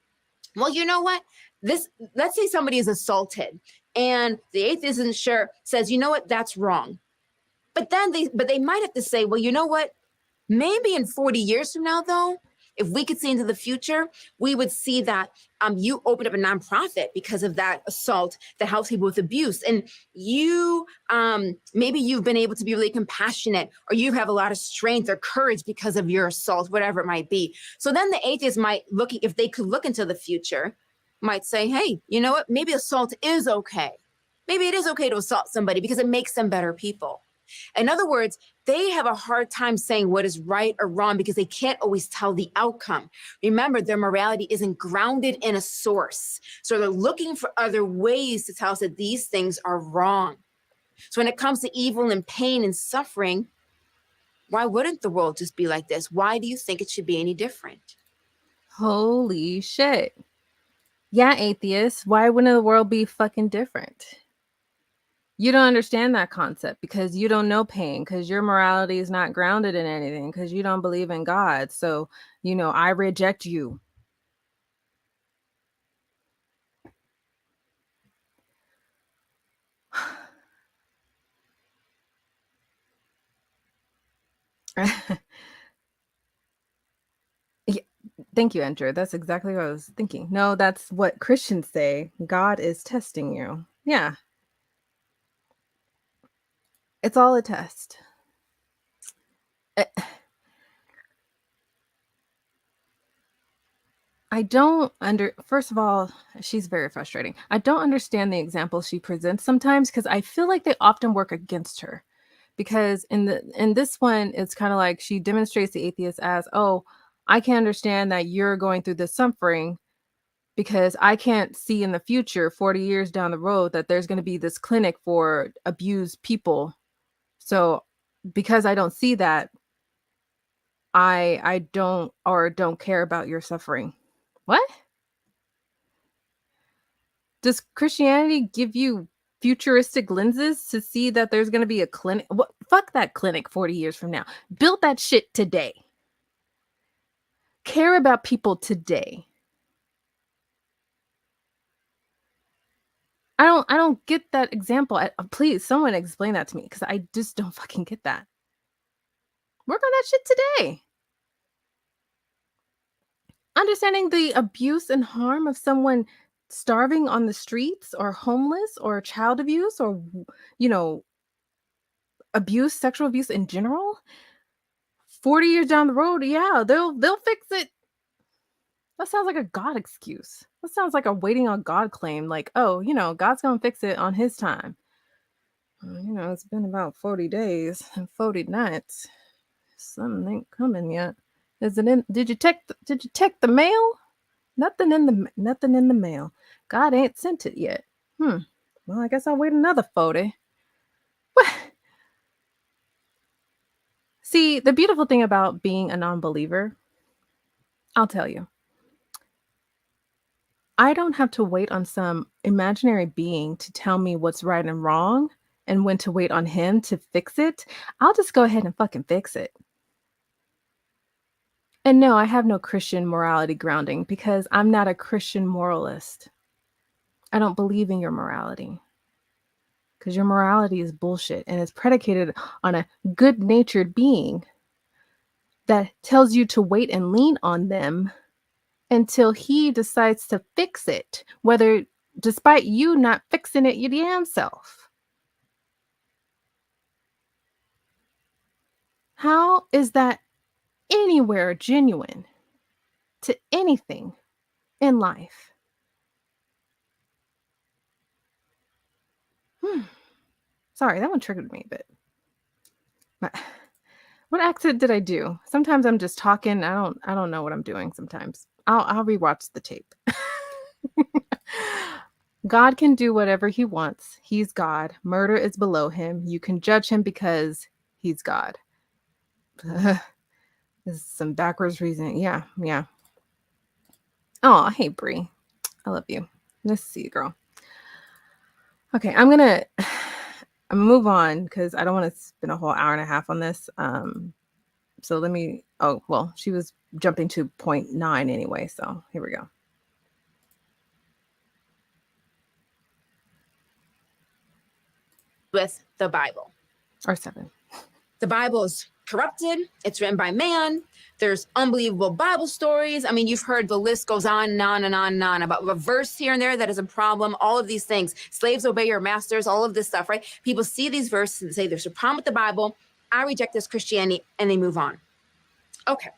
well, you know what? Let's say somebody is assaulted and the atheist isn't sure, says, you know what, that's wrong. But then they might have to say, well, you know what? Maybe in 40 years from now, though, if we could see into the future, we would see that you opened up a nonprofit because of that assault that helps people with abuse. And you, maybe you've been able to be really compassionate, or you have a lot of strength or courage because of your assault, whatever it might be. So then the atheist might if they could look into the future, might say, hey, you know what? Maybe assault is okay. Maybe it is okay to assault somebody because it makes them better people. In other words, they have a hard time saying what is right or wrong because they can't always tell the outcome. Remember, their morality isn't grounded in a source. So they're looking for other ways to tell us that these things are wrong. So when it comes to evil and pain and suffering, why wouldn't the world just be like this? Why do you think it should be any different? Holy shit. Yeah, atheists, why wouldn't the world be fucking different? You don't understand that concept because you don't know pain, because your morality is not grounded in anything, because you don't believe in God. So, I reject you. Yeah, thank you, Andrew. That's exactly what I was thinking. No, that's what Christians say. God is testing you. Yeah. It's all a test. First of all, she's very frustrating. I don't understand the examples she presents sometimes because I feel like they often work against her. Because in this one, it's kind of like she demonstrates the atheist as, oh, I can understand that you're going through this suffering because I can't see in the future, 40 years down the road, that there's going to be this clinic for abused people. So because I don't see that, I don't care about your suffering. What? Does Christianity give you futuristic lenses to see that there's going to be a clinic? What? Fuck that clinic 40 years from now. Build that shit today. Care about people today. I don't get that example. Please, someone explain that to me, because I just don't fucking get that. Work on that shit today. Understanding the abuse and harm of someone starving on the streets, or homeless, or child abuse, or, you know, abuse, sexual abuse in general. 40 years down the road, yeah, they'll fix it. That sounds like a God excuse. That sounds like a waiting on God claim. Like, oh, you know, God's gonna fix it on his time. You know, it's been about 40 days and 40 nights. Something ain't coming yet. Is it in? Did you check the mail? Nothing in the mail. God ain't sent it yet. Well, I guess I'll wait another 40. What? See, the beautiful thing about being a non-believer, I'll tell you, I don't have to wait on some imaginary being to tell me what's right and wrong and when to wait on him to fix it. I'll just go ahead and fucking fix it. And no, I have no Christian morality grounding, because I'm not a Christian moralist. I don't believe in your morality, because your morality is bullshit and it's predicated on a good-natured being that tells you to wait and lean on them until he decides to fix it, whether despite you not fixing it your damn self. How is that anywhere genuine to anything in life? Sorry, that one triggered me a bit. But what accent did I do? Sometimes I'm just talking. I don't know what I'm doing sometimes. I'll rewatch the tape. God can do whatever he wants. He's God. Murder is below him. You can judge him because he's God. This is some backwards reasoning. Yeah. Oh, hey, Bree. I love you. Nice to see you, girl. Okay, I'm gonna move on, because I don't want to spend a whole hour and a half on this. So let me. Oh, well, she was jumping to point 9 anyway. So here we go. With the Bible. Or 7. The Bible is corrupted. It's written by man. There's unbelievable Bible stories. I mean, you've heard the list goes on and on and on and on about a verse here and there that is a problem. All of these things. Slaves obey your masters. All of this stuff, right? People see these verses and say, there's a problem with the Bible. I reject this Christianity, and they move on. Okay.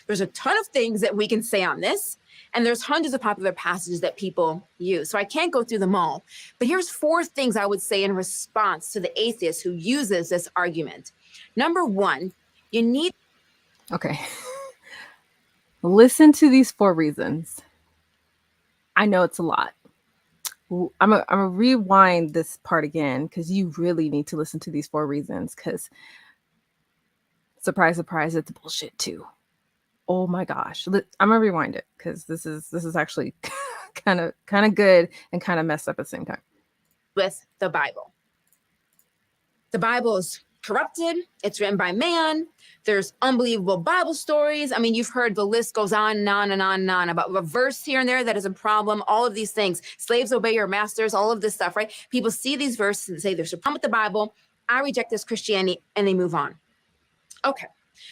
There's a ton of things that we can say on this, and there's hundreds of popular passages that people use. So I can't go through them all, but here's 4 things I would say in response to the atheist who uses this argument. Number 1, you need... Okay. Listen to these 4 reasons. I know it's a lot. I'm gonna rewind this part again, because you really need to listen to these 4 reasons, because surprise, surprise, it's bullshit too. Oh my gosh. I'm gonna rewind it, because this is actually kind of good and kind of messed up at the same time. With the Bible. The Bible is corrupted. It's written by man. There's unbelievable Bible stories. I mean, you've heard the list goes on and on and on and on about a verse here and there that is a problem. All of these things. Slaves obey your masters. All of this stuff, right? People see these verses and say, there's a problem with the Bible. I reject this Christianity, and they move on. Okay.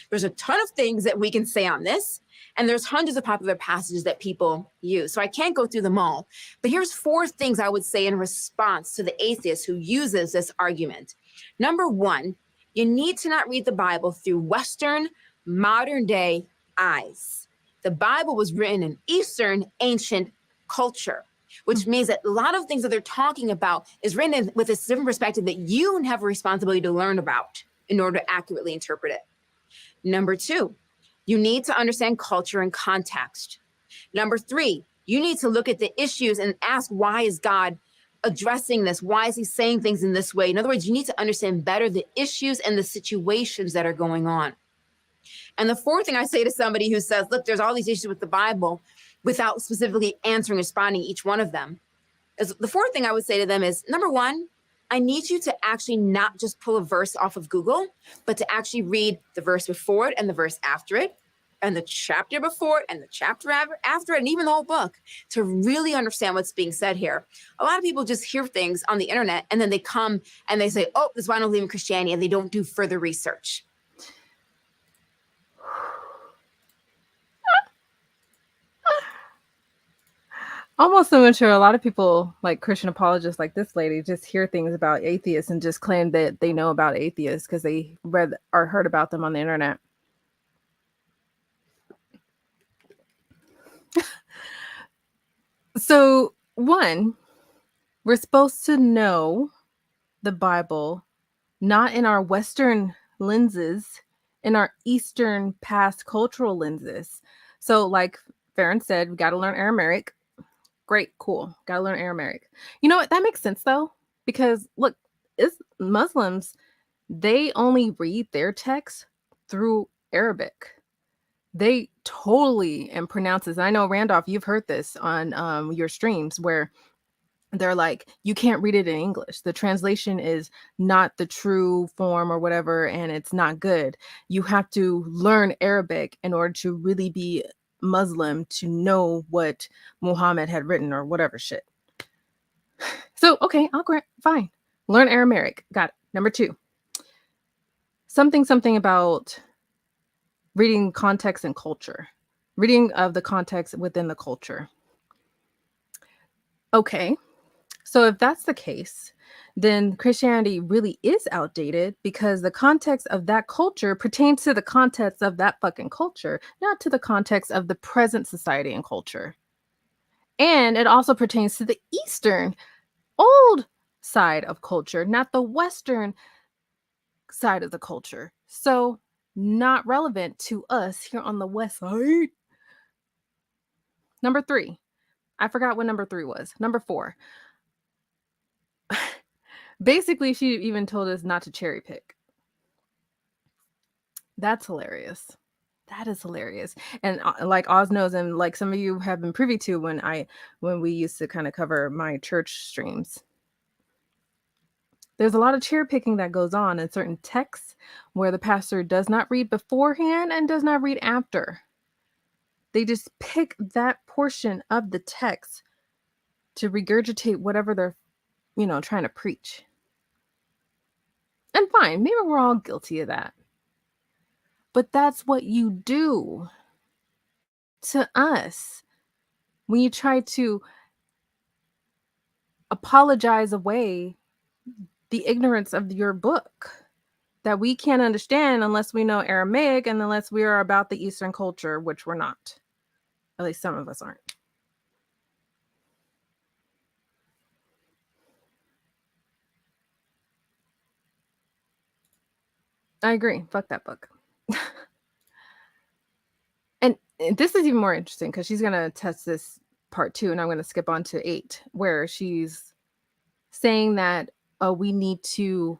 There's a ton of things that we can say on this, and there's hundreds of popular passages that people use. So I can't go through them all, but here's 4 things I would say in response to the atheist who uses this argument. Number 1, you need to not read the Bible through Western, modern day eyes. The Bible was written in Eastern, ancient culture, which means that a lot of things that they're talking about is written with a different perspective that you have a responsibility to learn about in order to accurately interpret it. Number 2, you need to understand culture and context. Number 3, you need to look at the issues and ask, why is God addressing this? Why is he saying things in this way? In other words, you need to understand better the issues and the situations that are going on. And the 4th thing I say to somebody who says, look, there's all these issues with the Bible, without specifically answering, responding each one of them, is the 4th thing I would say to them is, number 1, I need you to actually not just pull a verse off of Google, but to actually read the verse before it and the verse after it. and the chapter before it and the chapter after it and even the whole book to really understand what's being said here. A lot of people just hear things on the internet and then they come and they say, oh, this is why I don't believe in Christianity, and they don't do further research. Almost so sure a lot of people, like Christian apologists like this lady, just hear things about atheists and just claim that they know about atheists because they read or heard about them on the internet. So, one, we're supposed to know the Bible not in our Western lenses, in our Eastern past cultural lenses. So, like Farron said, we got to learn Aramaic. Great, cool. Got to learn Aramaic. You know what? That makes sense, though, because look, it's Muslims, they only read their text through Arabic. They totally and pronounces. I know, Randolph, you've heard this on your streams where they're like, you can't read it in English. The translation is not the true form or whatever, and it's not good. You have to learn Arabic in order to really be Muslim, to know what Muhammad had written or whatever shit. So, okay, I'll grant, fine. Learn Aramaic. Got it. Number 2. Something about reading context and culture. Reading of the context within the culture. Okay. So if that's the case, then Christianity really is outdated because the context of that culture pertains to the context of that fucking culture, not to the context of the present society and culture. And it also pertains to the Eastern, old side of culture, not the Western side of the culture. So not relevant to us here on the West side. Number 3. I forgot what number 3 was. Number 4. Basically, she even told us not to cherry pick. That's hilarious. That is hilarious. And like Oz knows, and like some of you have been privy to when we used to kind of cover my church streams, there's a lot of cherry picking that goes on in certain texts where the pastor does not read beforehand and does not read after. They just pick that portion of the text to regurgitate whatever they're, trying to preach. And fine, maybe we're all guilty of that. But that's what you do to us when you try to apologize away the ignorance of your book that we can't understand unless we know Aramaic and unless we are about the Eastern culture, which we're not. At least some of us aren't. I agree. Fuck that book. And this is even more interesting because she's going to test this part 2, and I'm going to skip on to 8, where she's saying that we need to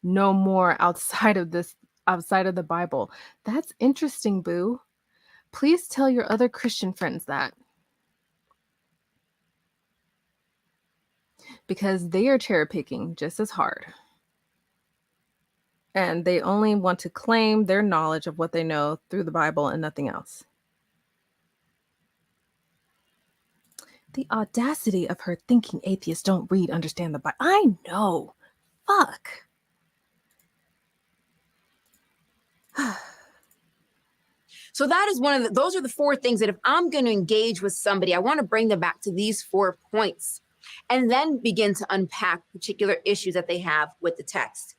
know more outside of the Bible. That's interesting, boo. Please tell your other Christian friends that. Because they are cherry picking just as hard. And they only want to claim their knowledge of what they know through the Bible and nothing else. The audacity of her thinking atheists don't read, understand the Bible. I know. Fuck. So that is those are the 4 things that if I'm going to engage with somebody, I want to bring them back to these 4 points and then begin to unpack particular issues that they have with the text.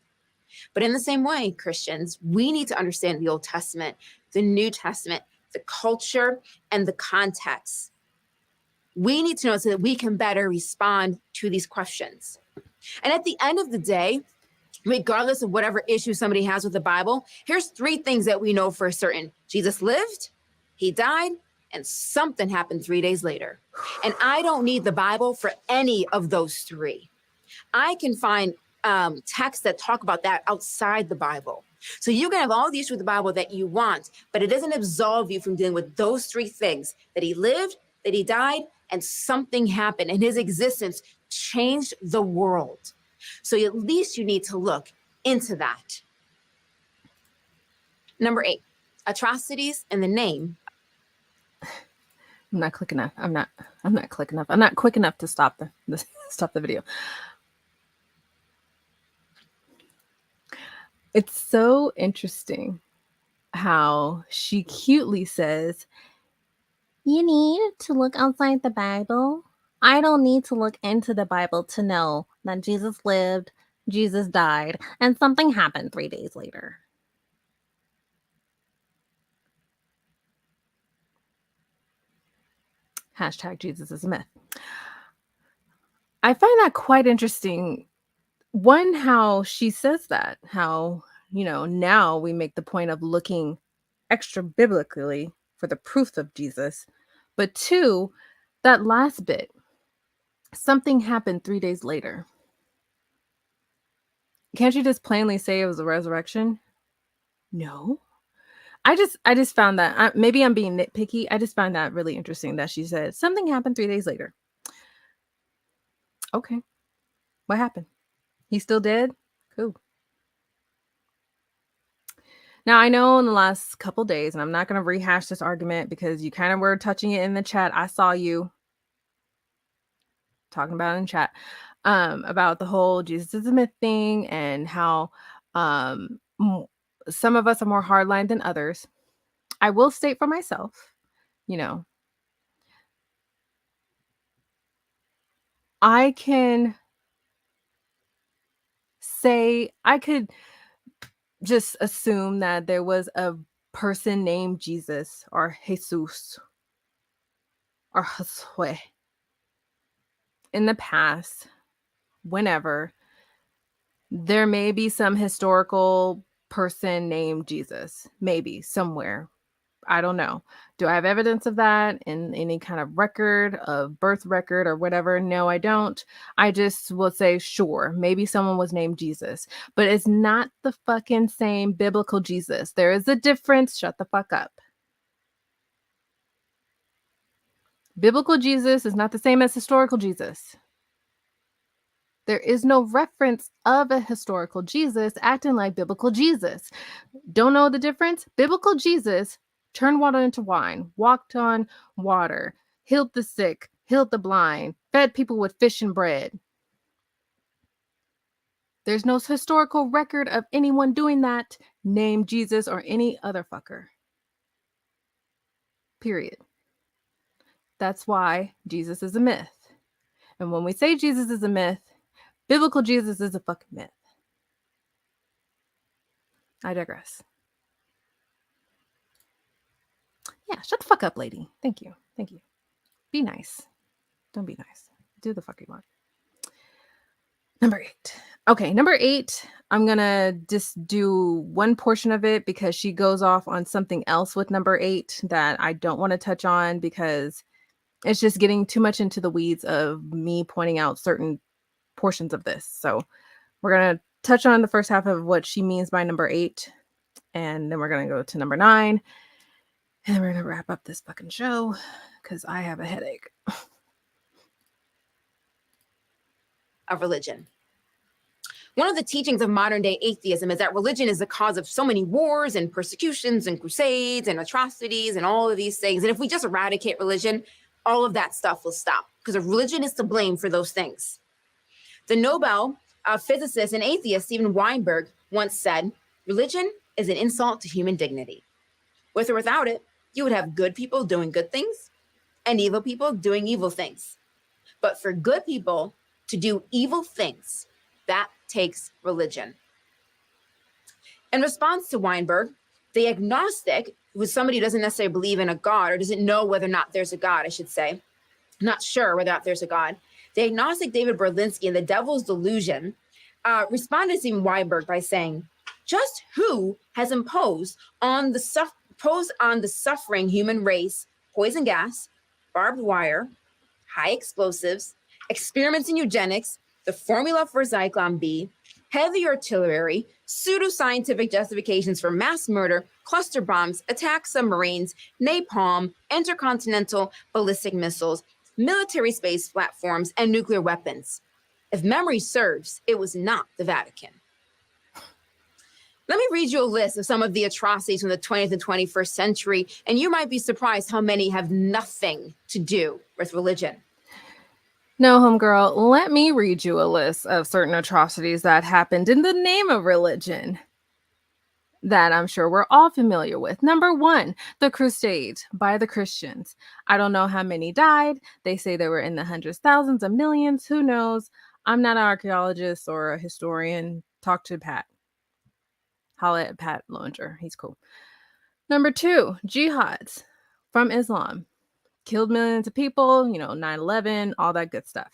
But in the same way, Christians, we need to understand the Old Testament, the New Testament, the culture, and the context. We need to know so that we can better respond to these questions. And at the end of the day, regardless of whatever issue somebody has with the Bible, here's 3 things that we know for certain. Jesus lived, he died, and something happened 3 days later. And I don't need the Bible for any of those 3. I can find texts that talk about that outside the Bible. So you can have all the issues with the Bible that you want, but it doesn't absolve you from dealing with those 3 things: that he lived, that he died, and something happened, and his existence changed the world. So at least you need to look into that. Number 8, atrocities in the name. I'm not quick enough. I'm not quick enough. I'm not quick enough to stop the video. It's so interesting how she cutely says, "You need to look outside the Bible. I don't need to look into the Bible to know that Jesus lived, Jesus died, and something happened 3 days later." Hashtag Jesus is a myth. I find that quite interesting. One, how she says that, how, now we make the point of looking extra biblically for the proof of Jesus. But two, that last bit, something happened 3 days later. Can't you just plainly say it was a resurrection? No. I just found that, maybe I'm being nitpicky. I just found that really interesting that she said something happened 3 days later. Okay. What happened? He's still dead? Cool. Now, I know in the last couple days, and I'm not going to rehash this argument because you kind of were touching it in the chat. I saw you talking about it in chat about the whole Jesus is a myth thing and how some of us are more hardline than others. I will state for myself, I can say, I could just assume that there was a person named Jesus or Jesus or Josue in the past, whenever. There may be some historical person named Jesus, maybe somewhere. I don't know. Do I have evidence of that in any kind of record, of birth record or whatever? No, I don't. I just will say, sure, maybe someone was named Jesus, but it's not the fucking same biblical Jesus. There is a difference. Shut the fuck up. Biblical Jesus is not the same as historical Jesus. There is no reference of a historical Jesus acting like biblical Jesus. Don't know the difference? Biblical Jesus turned water into wine, walked on water, healed the sick, healed the blind, fed people with fish and bread. There's no historical record of anyone doing that named Jesus or any other fucker. Period. That's why Jesus is a myth. And when we say Jesus is a myth, biblical Jesus is a fucking myth. I digress. Yeah, shut the fuck up, lady. Thank you. Thank you. Be nice. Don't be nice. Do the fuck you want. Number 8. Okay, number 8, I'm going to just do one portion of it because she goes off on something else with number 8 that I don't want to touch on because it's just getting too much into the weeds of me pointing out certain portions of this. So we're going to touch on the first half of what she means by number 8, and then we're going to go to number 9. And then we're going to wrap up this fucking show because I have a headache. Of religion. One of the teachings of modern day atheism is that religion is the cause of so many wars and persecutions and crusades and atrocities and all of these things. And if we just eradicate religion, all of that stuff will stop because religion is to blame for those things. The Nobel physicist and atheist Steven Weinberg once said, "Religion is an insult to human dignity. With or without it, you would have good people doing good things and evil people doing evil things. But for good people to do evil things, that takes religion." In response to Weinberg, the agnostic, who is somebody who doesn't necessarily believe in a God or doesn't know whether or not there's a God, I should say, not sure whether or not there's a God, the agnostic David Berlinski in The Devil's Delusion responded to Steven Weinberg by saying, "Just who has imposed on the suffering human race poison gas, barbed wire, high explosives, experiments in eugenics, the formula for Zyklon B, heavy artillery, pseudoscientific justifications for mass murder, cluster bombs, attack submarines, napalm, intercontinental ballistic missiles, military space platforms, and nuclear weapons? If memory serves, it was not the Vatican." Let me read you a list of some of the atrocities from the 20th and 21st century, and you might be surprised how many have nothing to do with religion. No, homegirl, let me read you a list of certain atrocities that happened in the name of religion that I'm sure we're all familiar with. Number 1, the Crusades by the Christians. I don't know how many died. They say they were in the hundreds, thousands, of millions. Who knows? I'm not an archaeologist or a historian. Talk to Pat. Holla at Pat Lowinger. He's cool. Number 2, jihads from Islam. Killed millions of people, 9/11, all that good stuff.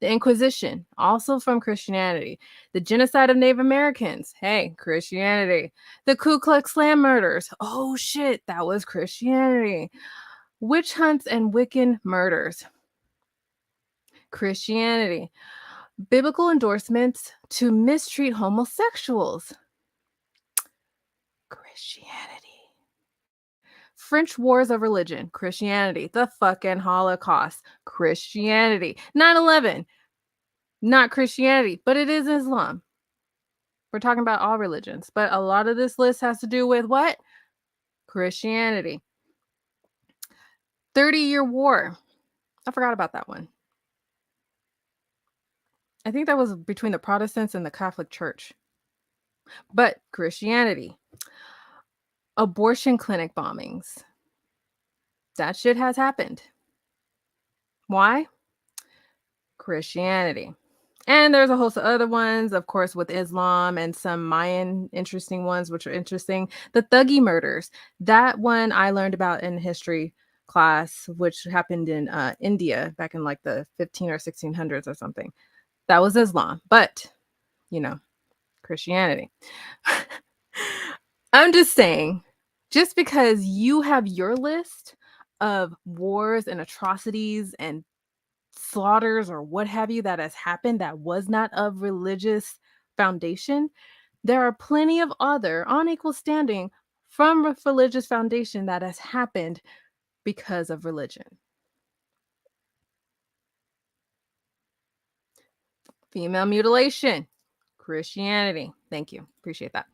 The Inquisition, also from Christianity. The genocide of Native Americans, hey, Christianity. The Ku Klux Klan murders, oh shit, that was Christianity. Witch hunts and Wiccan murders, Christianity. Biblical endorsements to mistreat homosexuals, Christianity. French wars of religion, Christianity. The fucking Holocaust, Christianity. 9/11, not Christianity, but it is Islam. We're talking about all religions, but a lot of this list has to do with what? Christianity. 30-Year War. I forgot about that one. I think that was between the Protestants and the Catholic Church. But Christianity. Abortion clinic bombings. That shit has happened. Why? Christianity. And there's a host of other ones, of course, with Islam and some Mayan interesting ones, which are interesting. The Thuggee murders. That one I learned about in history class, which happened in India back in like the 15 or 1600s or something. That was Islam, but, Christianity. I'm just saying, just because you have your list of wars and atrocities and slaughters or what have you that has happened that was not of religious foundation, there are plenty of other on equal standing from a religious foundation that has happened because of religion. Female mutilation, Christianity. Thank you. Appreciate that.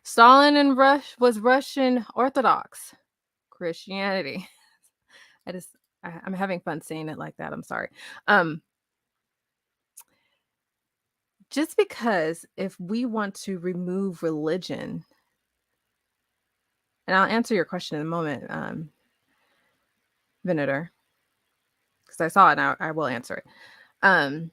Stalin and was Russian Orthodox, Christianity. I'm having fun saying it like that. I'm sorry. Just because if we want to remove religion, and I'll answer your question in a moment, Venator, because I saw it and I will answer it.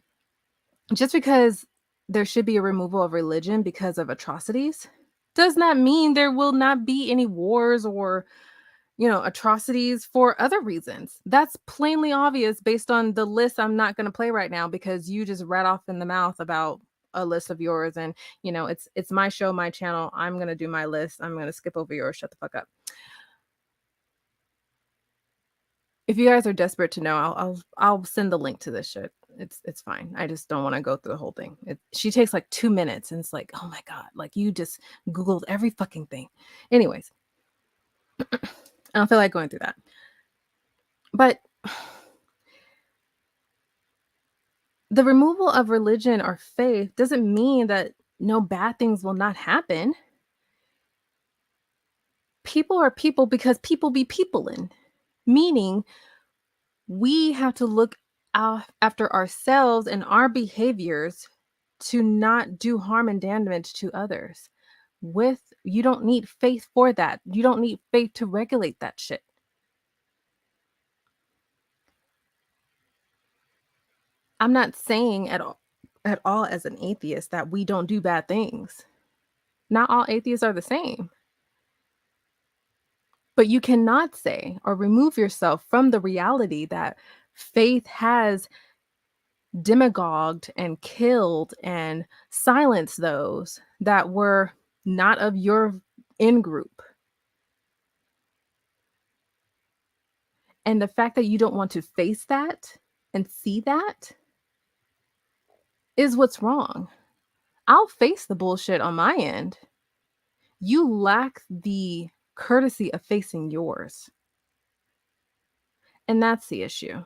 Just because there should be a removal of religion because of atrocities does not mean there will not be any wars or atrocities for other reasons. That's plainly obvious based on the list I'm not going to play right now because you just read off in the mouth about a list of yours, and it's my show, my channel. I'm going to do my list. I'm going to skip over yours. Shut the fuck up. If you guys are desperate to know, I'll send the link to this shit. It's fine. I just don't want to go through the whole thing. She takes like 2 minutes and it's like, oh my God, like you just Googled every fucking thing. Anyways, I don't feel like going through that. But the removal of religion or faith doesn't mean that no bad things will not happen. People are people because people be peoplein', meaning we have to look out after ourselves and our behaviors to not do harm and damage to others. You don't need faith for that. You don't need faith to regulate that shit. I'm not saying at all as an atheist that we don't do bad things. Not all atheists are the same. But you cannot say or remove yourself from the reality that faith has demagogued and killed and silenced those that were not of your in-group. And the fact that you don't want to face that and see that is what's wrong. I'll face the bullshit on my end. You lack the courtesy of facing yours. And that's the issue.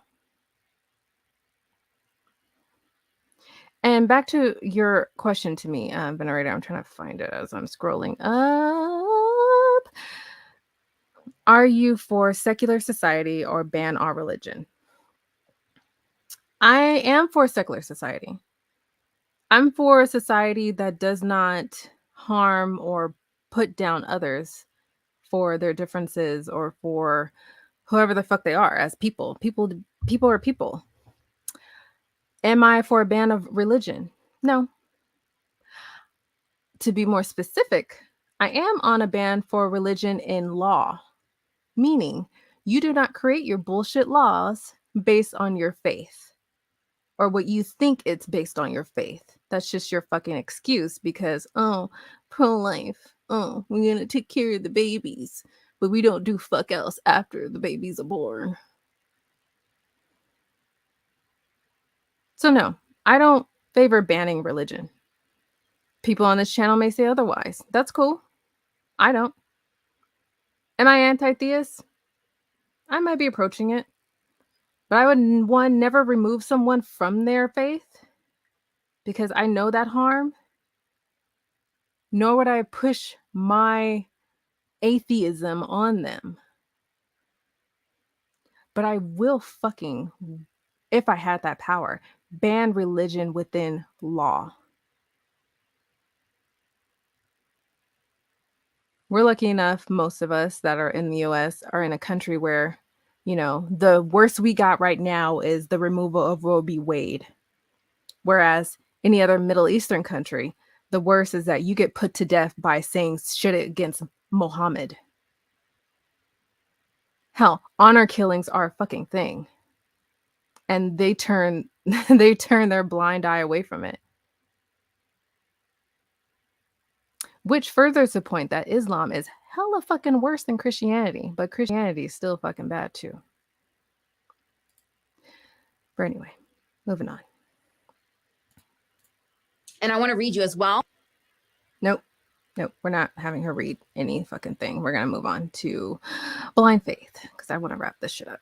And back to your question to me, Venerator, I'm trying to find it as I'm scrolling up. Are you for secular society or ban all religion? I am for secular society. I'm for a society that does not harm or put down others for their differences or for whoever the fuck they are as people. People are people. Am I for a ban of religion? No. To be more specific, I am on a ban for religion in law, meaning you do not create your bullshit laws based on your faith or what you think it's based on your faith. That's just your fucking excuse because, oh, pro-life, oh, we're going to take care of the babies, but we don't do fuck else after the babies are born. So no, I don't favor banning religion. People on this channel may say otherwise. That's cool. I don't. Am I anti-theist? I might be approaching it. But I would, one, never remove someone from their faith because I know that harm. Nor would I push my atheism on them. But I will fucking, if I had that power, ban religion within law. We're lucky enough, most of us that are in the US are in a country where, you know, the worst we got right now is the removal of Roe v. Wade. Whereas any other Middle Eastern country, the worst is that you get put to death by saying shit against Muhammad. Hell, honor killings are a fucking thing. And they turn their blind eye away from it. Which furthers the point that Islam is hella fucking worse than Christianity, but Christianity is still fucking bad too. But anyway, moving on. And I want to read you as well. Nope, we're not having her read any fucking thing. We're gonna move on to blind faith because I want to wrap this shit up.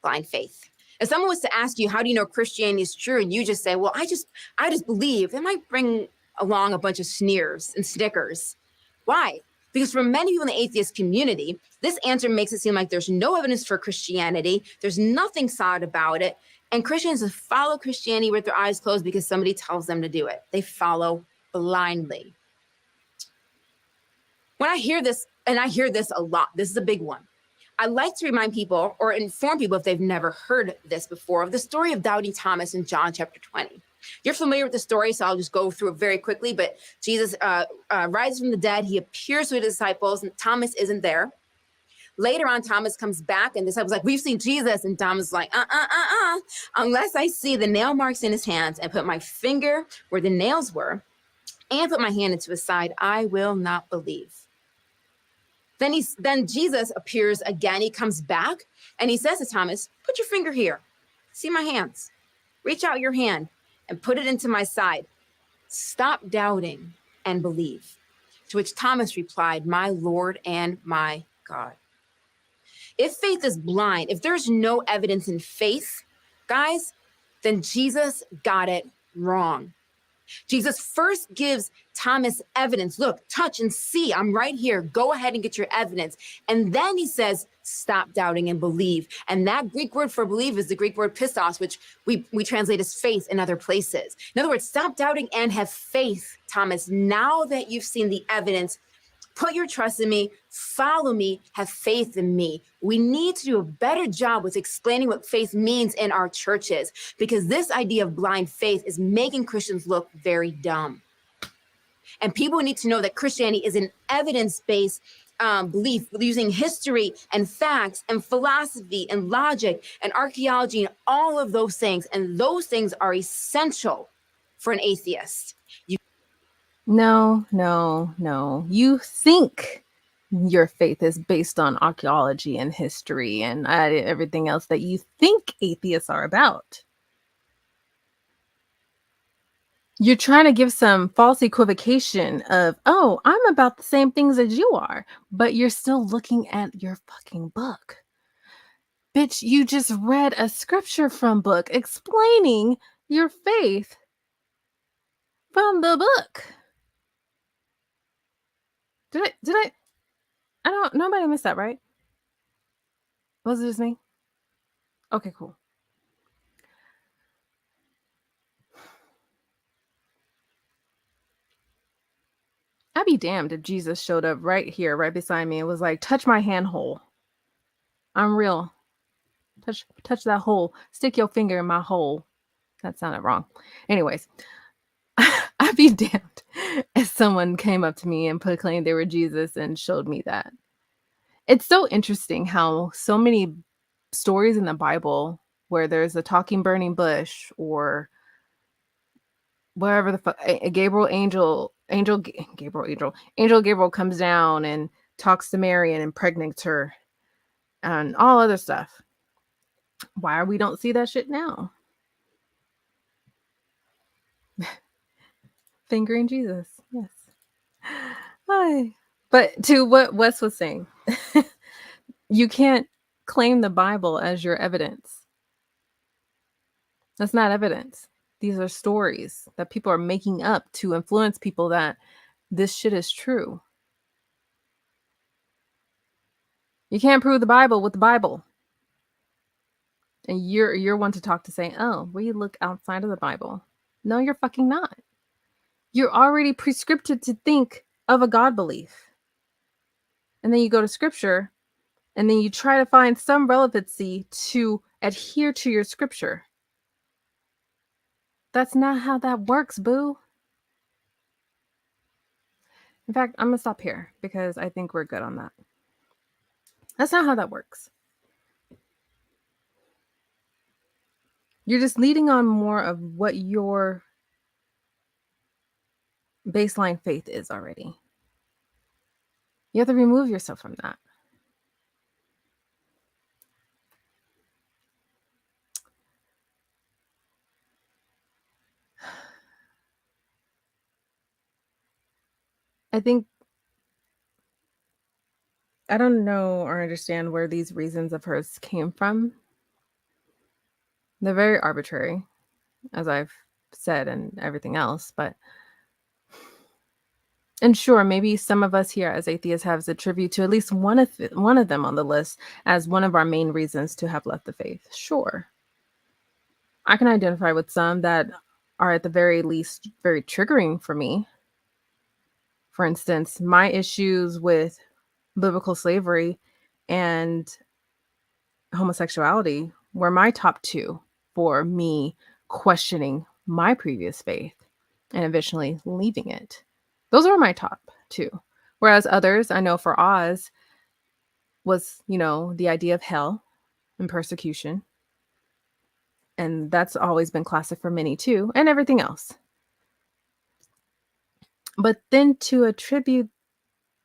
Blind faith. If someone was to ask you, how do you know Christianity is true? And you just say, well, I just believe, it might bring along a bunch of sneers and snickers. Why? Because for many people in the atheist community, this answer makes it seem like there's no evidence for Christianity. There's nothing solid about it. And Christians just follow Christianity with their eyes closed because somebody tells them to do it. They follow blindly. When I hear this, and I hear this a lot, this is a big one. I like to remind people or inform people if they've never heard this before of the story of doubting Thomas in John chapter 20. You're familiar with the story, so I'll just go through it very quickly. But Jesus rises from the dead. He appears to his disciples, and Thomas isn't there. Later on, Thomas comes back, and the disciples like, we've seen Jesus. And Thomas is like, unless I see the nail marks in his hands and put my finger where the nails were and put my hand into his side, I will not believe. Then Jesus appears again. He comes back, and he says to Thomas, put your finger here. See my hands. Reach out your hand and put it into my side. Stop doubting and believe. To which Thomas replied, my Lord and my God. If faith is blind, if there's no evidence in faith, guys, then Jesus got it wrong. Jesus first gives Thomas evidence. Look, touch and see. I'm right here. Go ahead and get your evidence. And then he says, stop doubting and believe. And that Greek word for believe is the Greek word pistos, which we translate as faith in other places. In other words, stop doubting and have faith, Thomas. Now that you've seen the evidence, put your trust in me, follow me, have faith in me. We need to do a better job with explaining what faith means in our churches, because this idea of blind faith is making Christians look very dumb. And people need to know that Christianity is an evidence-based belief using history and facts and philosophy and logic and archaeology and all of those things. And those things are essential for an atheist. No. You think your faith is based on archaeology and history and everything else that you think atheists are about. You're trying to give some false equivocation of, oh, I'm about the same things as you are, but you're still looking at your fucking book. Bitch, you just read a scripture from book explaining your faith from the book. Did I don't, nobody missed that, right? Was it just me? Okay, cool. I'd be damned if Jesus showed up right here, right beside me, and was like, touch my hand hole. I'm real. Touch that hole. Stick your finger in my hole. That sounded wrong. Anyways, I'd be damned if someone came up to me and proclaimed they were Jesus and showed me that. It's so interesting how so many stories in the Bible where there's a talking burning bush or wherever the fuck Angel Gabriel comes down and talks to Mary and impregnates her and all other stuff. Why we don't see that shit now? Fingering Jesus, yes. Hi. But to what Wes was saying, you can't claim the Bible as your evidence. That's not evidence. These are stories that people are making up to influence people that this shit is true. You can't prove the Bible with the Bible. And you're one to talk to say, oh, we look outside of the Bible. No, you're fucking not. You're already prescripted to think of a God belief. And then you go to scripture and then you try to find some relevancy to adhere to your scripture. That's not how that works, boo. In fact, I'm going to stop here because I think we're good on that. That's not how that works. You're just leading on more of what your baseline faith is already. You have to remove yourself from that. I think I don't know or understand where these reasons of hers came from. They're very arbitrary, as I've said and everything else, and sure, maybe some of us here as atheists have attributed to at least one of them on the list as one of our main reasons to have left the faith. Sure. I can identify with some that are at the very least very triggering for me. For instance, my issues with biblical slavery and homosexuality were my top two for me questioning my previous faith and eventually leaving it. Those are my top two. Whereas others, I know for Oz, was, the idea of hell and persecution. And that's always been classic for many too, and everything else. But then to attribute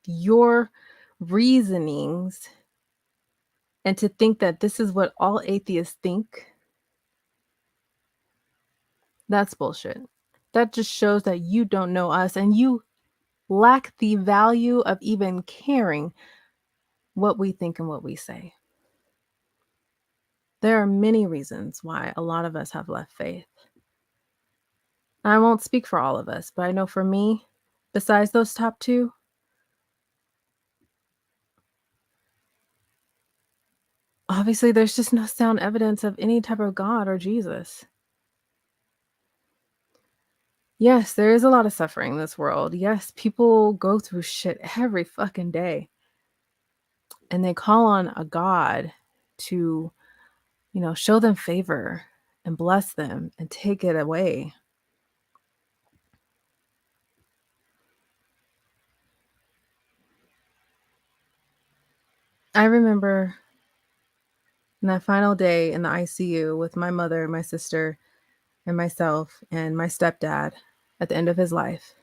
your reasonings and to think that this is what all atheists think, that's bullshit. That just shows that you don't know us and you lack the value of even caring what we think and what we say. There are many reasons why a lot of us have left faith. I won't speak for all of us, but I know for me, besides those top two, obviously there's just no sound evidence of any type of God or Jesus. Yes, there is a lot of suffering in this world. Yes, people go through shit every fucking day. And they call on a God to, show them favor and bless them and take it away. I remember on that final day in the ICU with my mother, my sister, and myself, and my stepdad at the end of his life.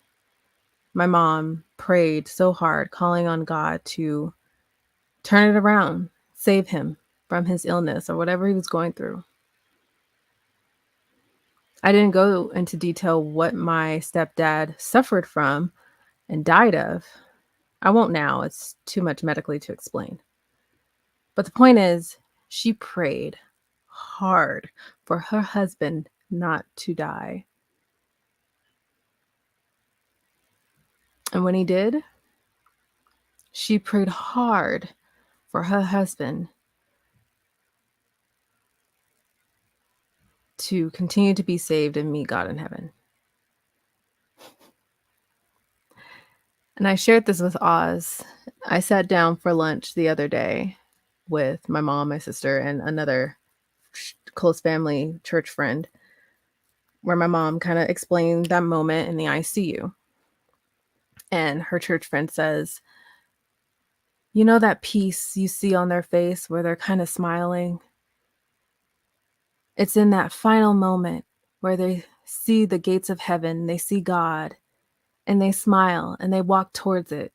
My mom prayed so hard, calling on God to turn it around, save him from his illness or whatever he was going through. I didn't go into detail what my stepdad suffered from and died of. I won't now. It's too much medically to explain. But the point is, she prayed hard for her husband not to die. And when he did, she prayed hard for her husband to continue to be saved and meet God in heaven. And I shared this with Oz. I sat down for lunch the other day with my mom, my sister, and another close family church friend, where my mom kind of explained that moment in the ICU. And her church friend says, you know that peace you see on their face where they're kind of smiling? It's in that final moment where they see the gates of heaven, they see God, and they smile and they walk towards it.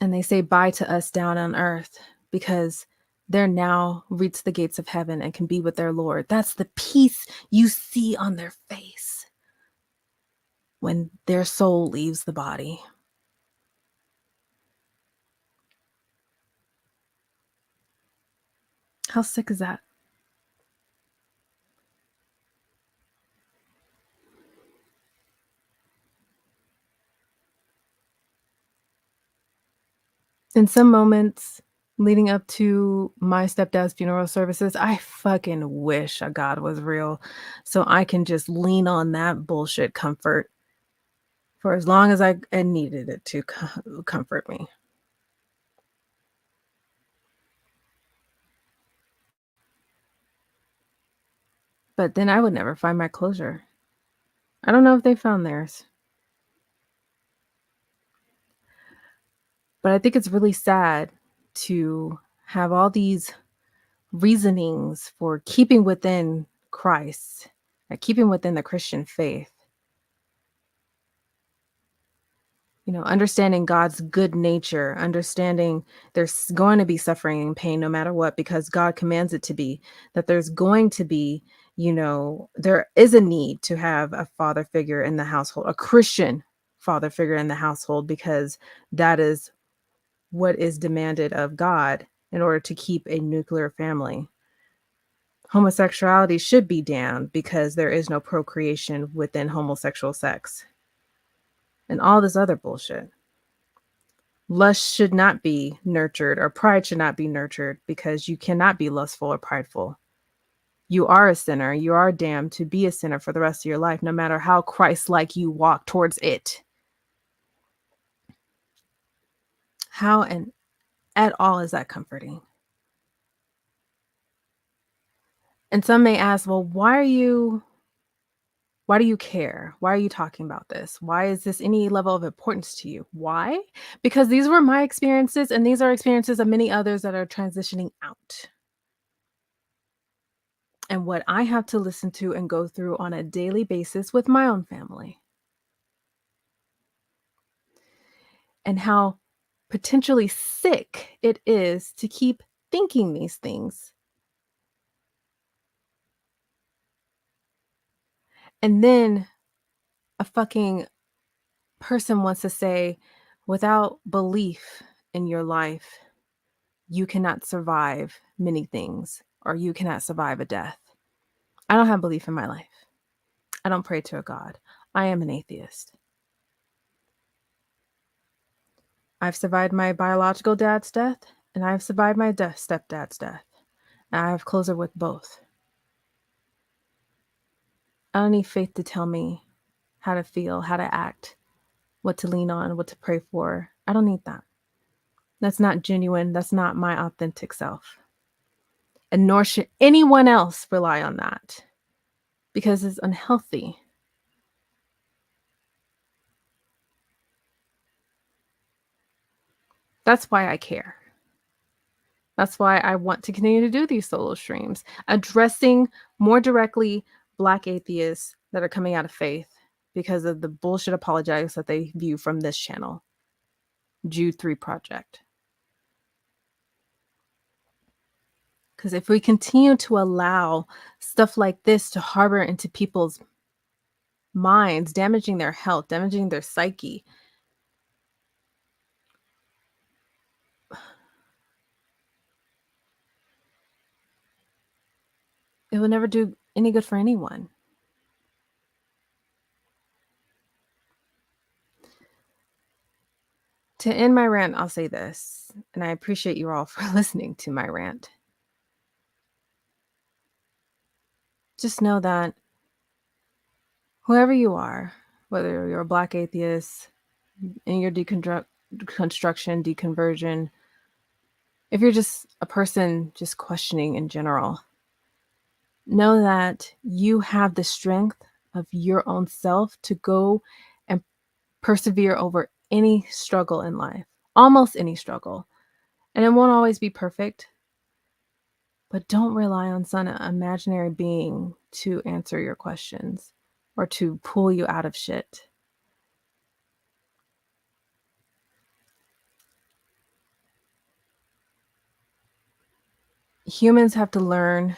And they say bye to us down on earth because they're now reached the gates of heaven and can be with their Lord. That's the peace you see on their face when their soul leaves the body. How sick is that? In some moments leading up to my stepdad's funeral services, I fucking wish a God was real so I can just lean on that bullshit comfort for as long as I needed it to comfort me. But then I would never find my closure. I don't know if they found theirs. But I think it's really sad to have all these reasonings for keeping within Christ, keeping within the Christian faith. You know, understanding God's good nature, understanding there's going to be suffering and pain no matter what, because God commands it to be, that there's going to be, you know, there is a need to have a father figure in the household, a Christian father figure in the household, because that is what is demanded of God in order to keep a nuclear family. Homosexuality should be damned because there is no procreation within homosexual sex. And all this other bullshit. Lust should not be nurtured, or pride should not be nurtured, because you cannot be lustful or prideful. You are a sinner. You are damned to be a sinner for the rest of your life, no matter how Christ-like you walk towards it. How and at all is that comforting? And some may ask, well, why do you care? Why are you talking about this? Why is this any level of importance to you? Why? Because these were my experiences, and these are experiences of many others that are transitioning out. And what I have to listen to and go through on a daily basis with my own family. And how potentially sick it is to keep thinking these things. And then a fucking person wants to say, without belief in your life, you cannot survive many things, or you cannot survive a death. I don't have belief in my life. I don't pray to a God. I am an atheist. I've survived my biological dad's death, and I've survived my stepdad's death. And I have closure with both. I don't need faith to tell me how to feel, how to act, what to lean on, what to pray for. I don't need that. That's not genuine. That's not my authentic self. And nor should anyone else rely on that, because it's unhealthy. That's why I care. That's why I want to continue to do these solo streams, addressing more directly Black atheists that are coming out of faith because of the bullshit apologetics that they view from this channel, Jude 3 Project. Because if we continue to allow stuff like this to harbor into people's minds, damaging their health, damaging their psyche, it will never do any good for anyone. To end my rant, I'll say this, and I appreciate you all for listening to my rant. Just know that whoever you are, whether you're a Black atheist, in your deconstruction, deconversion, if you're just a person just questioning in general, know that you have the strength of your own self to go and persevere over any struggle in life, almost any struggle. And it won't always be perfect, but don't rely on some imaginary being to answer your questions or to pull you out of shit. Humans have to learn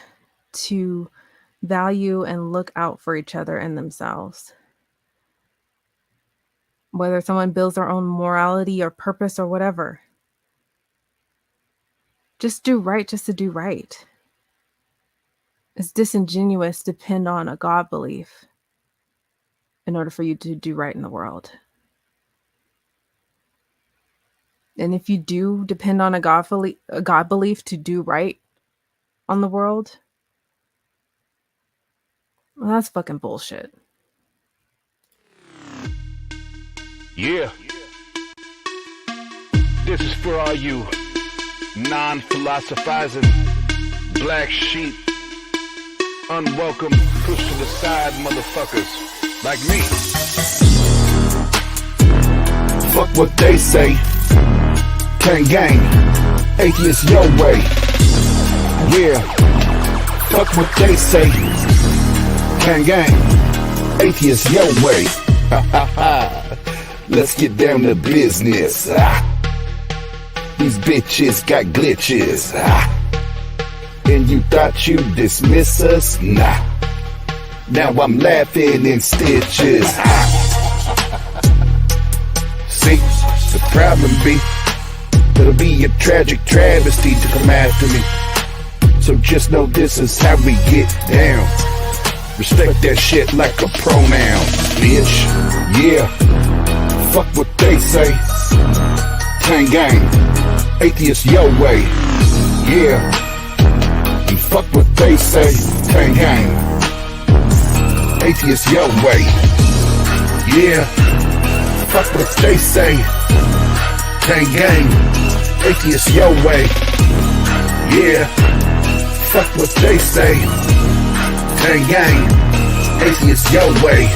to value and look out for each other and themselves. Whether someone builds their own morality or purpose or whatever, just do right just to do right. It's disingenuous to depend on a God belief in order for you to do right in the world. And if you do depend on a God belief to do right on the world, well, that's fucking bullshit. Yeah. This is for all you non-philosophizing black sheep, unwelcome, push to the side motherfuckers like me. Fuck what they say. TANG gang, Atheist Your Way. Yeah. Fuck what they say. TANG gang, Atheist Your Way. Let's get down to business. These bitches got glitches. And you thought you'd dismiss us? Nah. Now I'm laughing in stitches. See, the problem be, it'll be a tragic travesty to come after me. So just know this is how we get down. Respect that shit like a pronoun, bitch. Yeah. Fuck what they say. TANG gang, Atheist Your Way. Yeah. And fuck what they say. TANG gang, Atheist Your Way. Yeah. Fuck what they say. TANG gang, Atheist Your Way. Yeah. Fuck what they say. TANG gang, Atheist Your Way.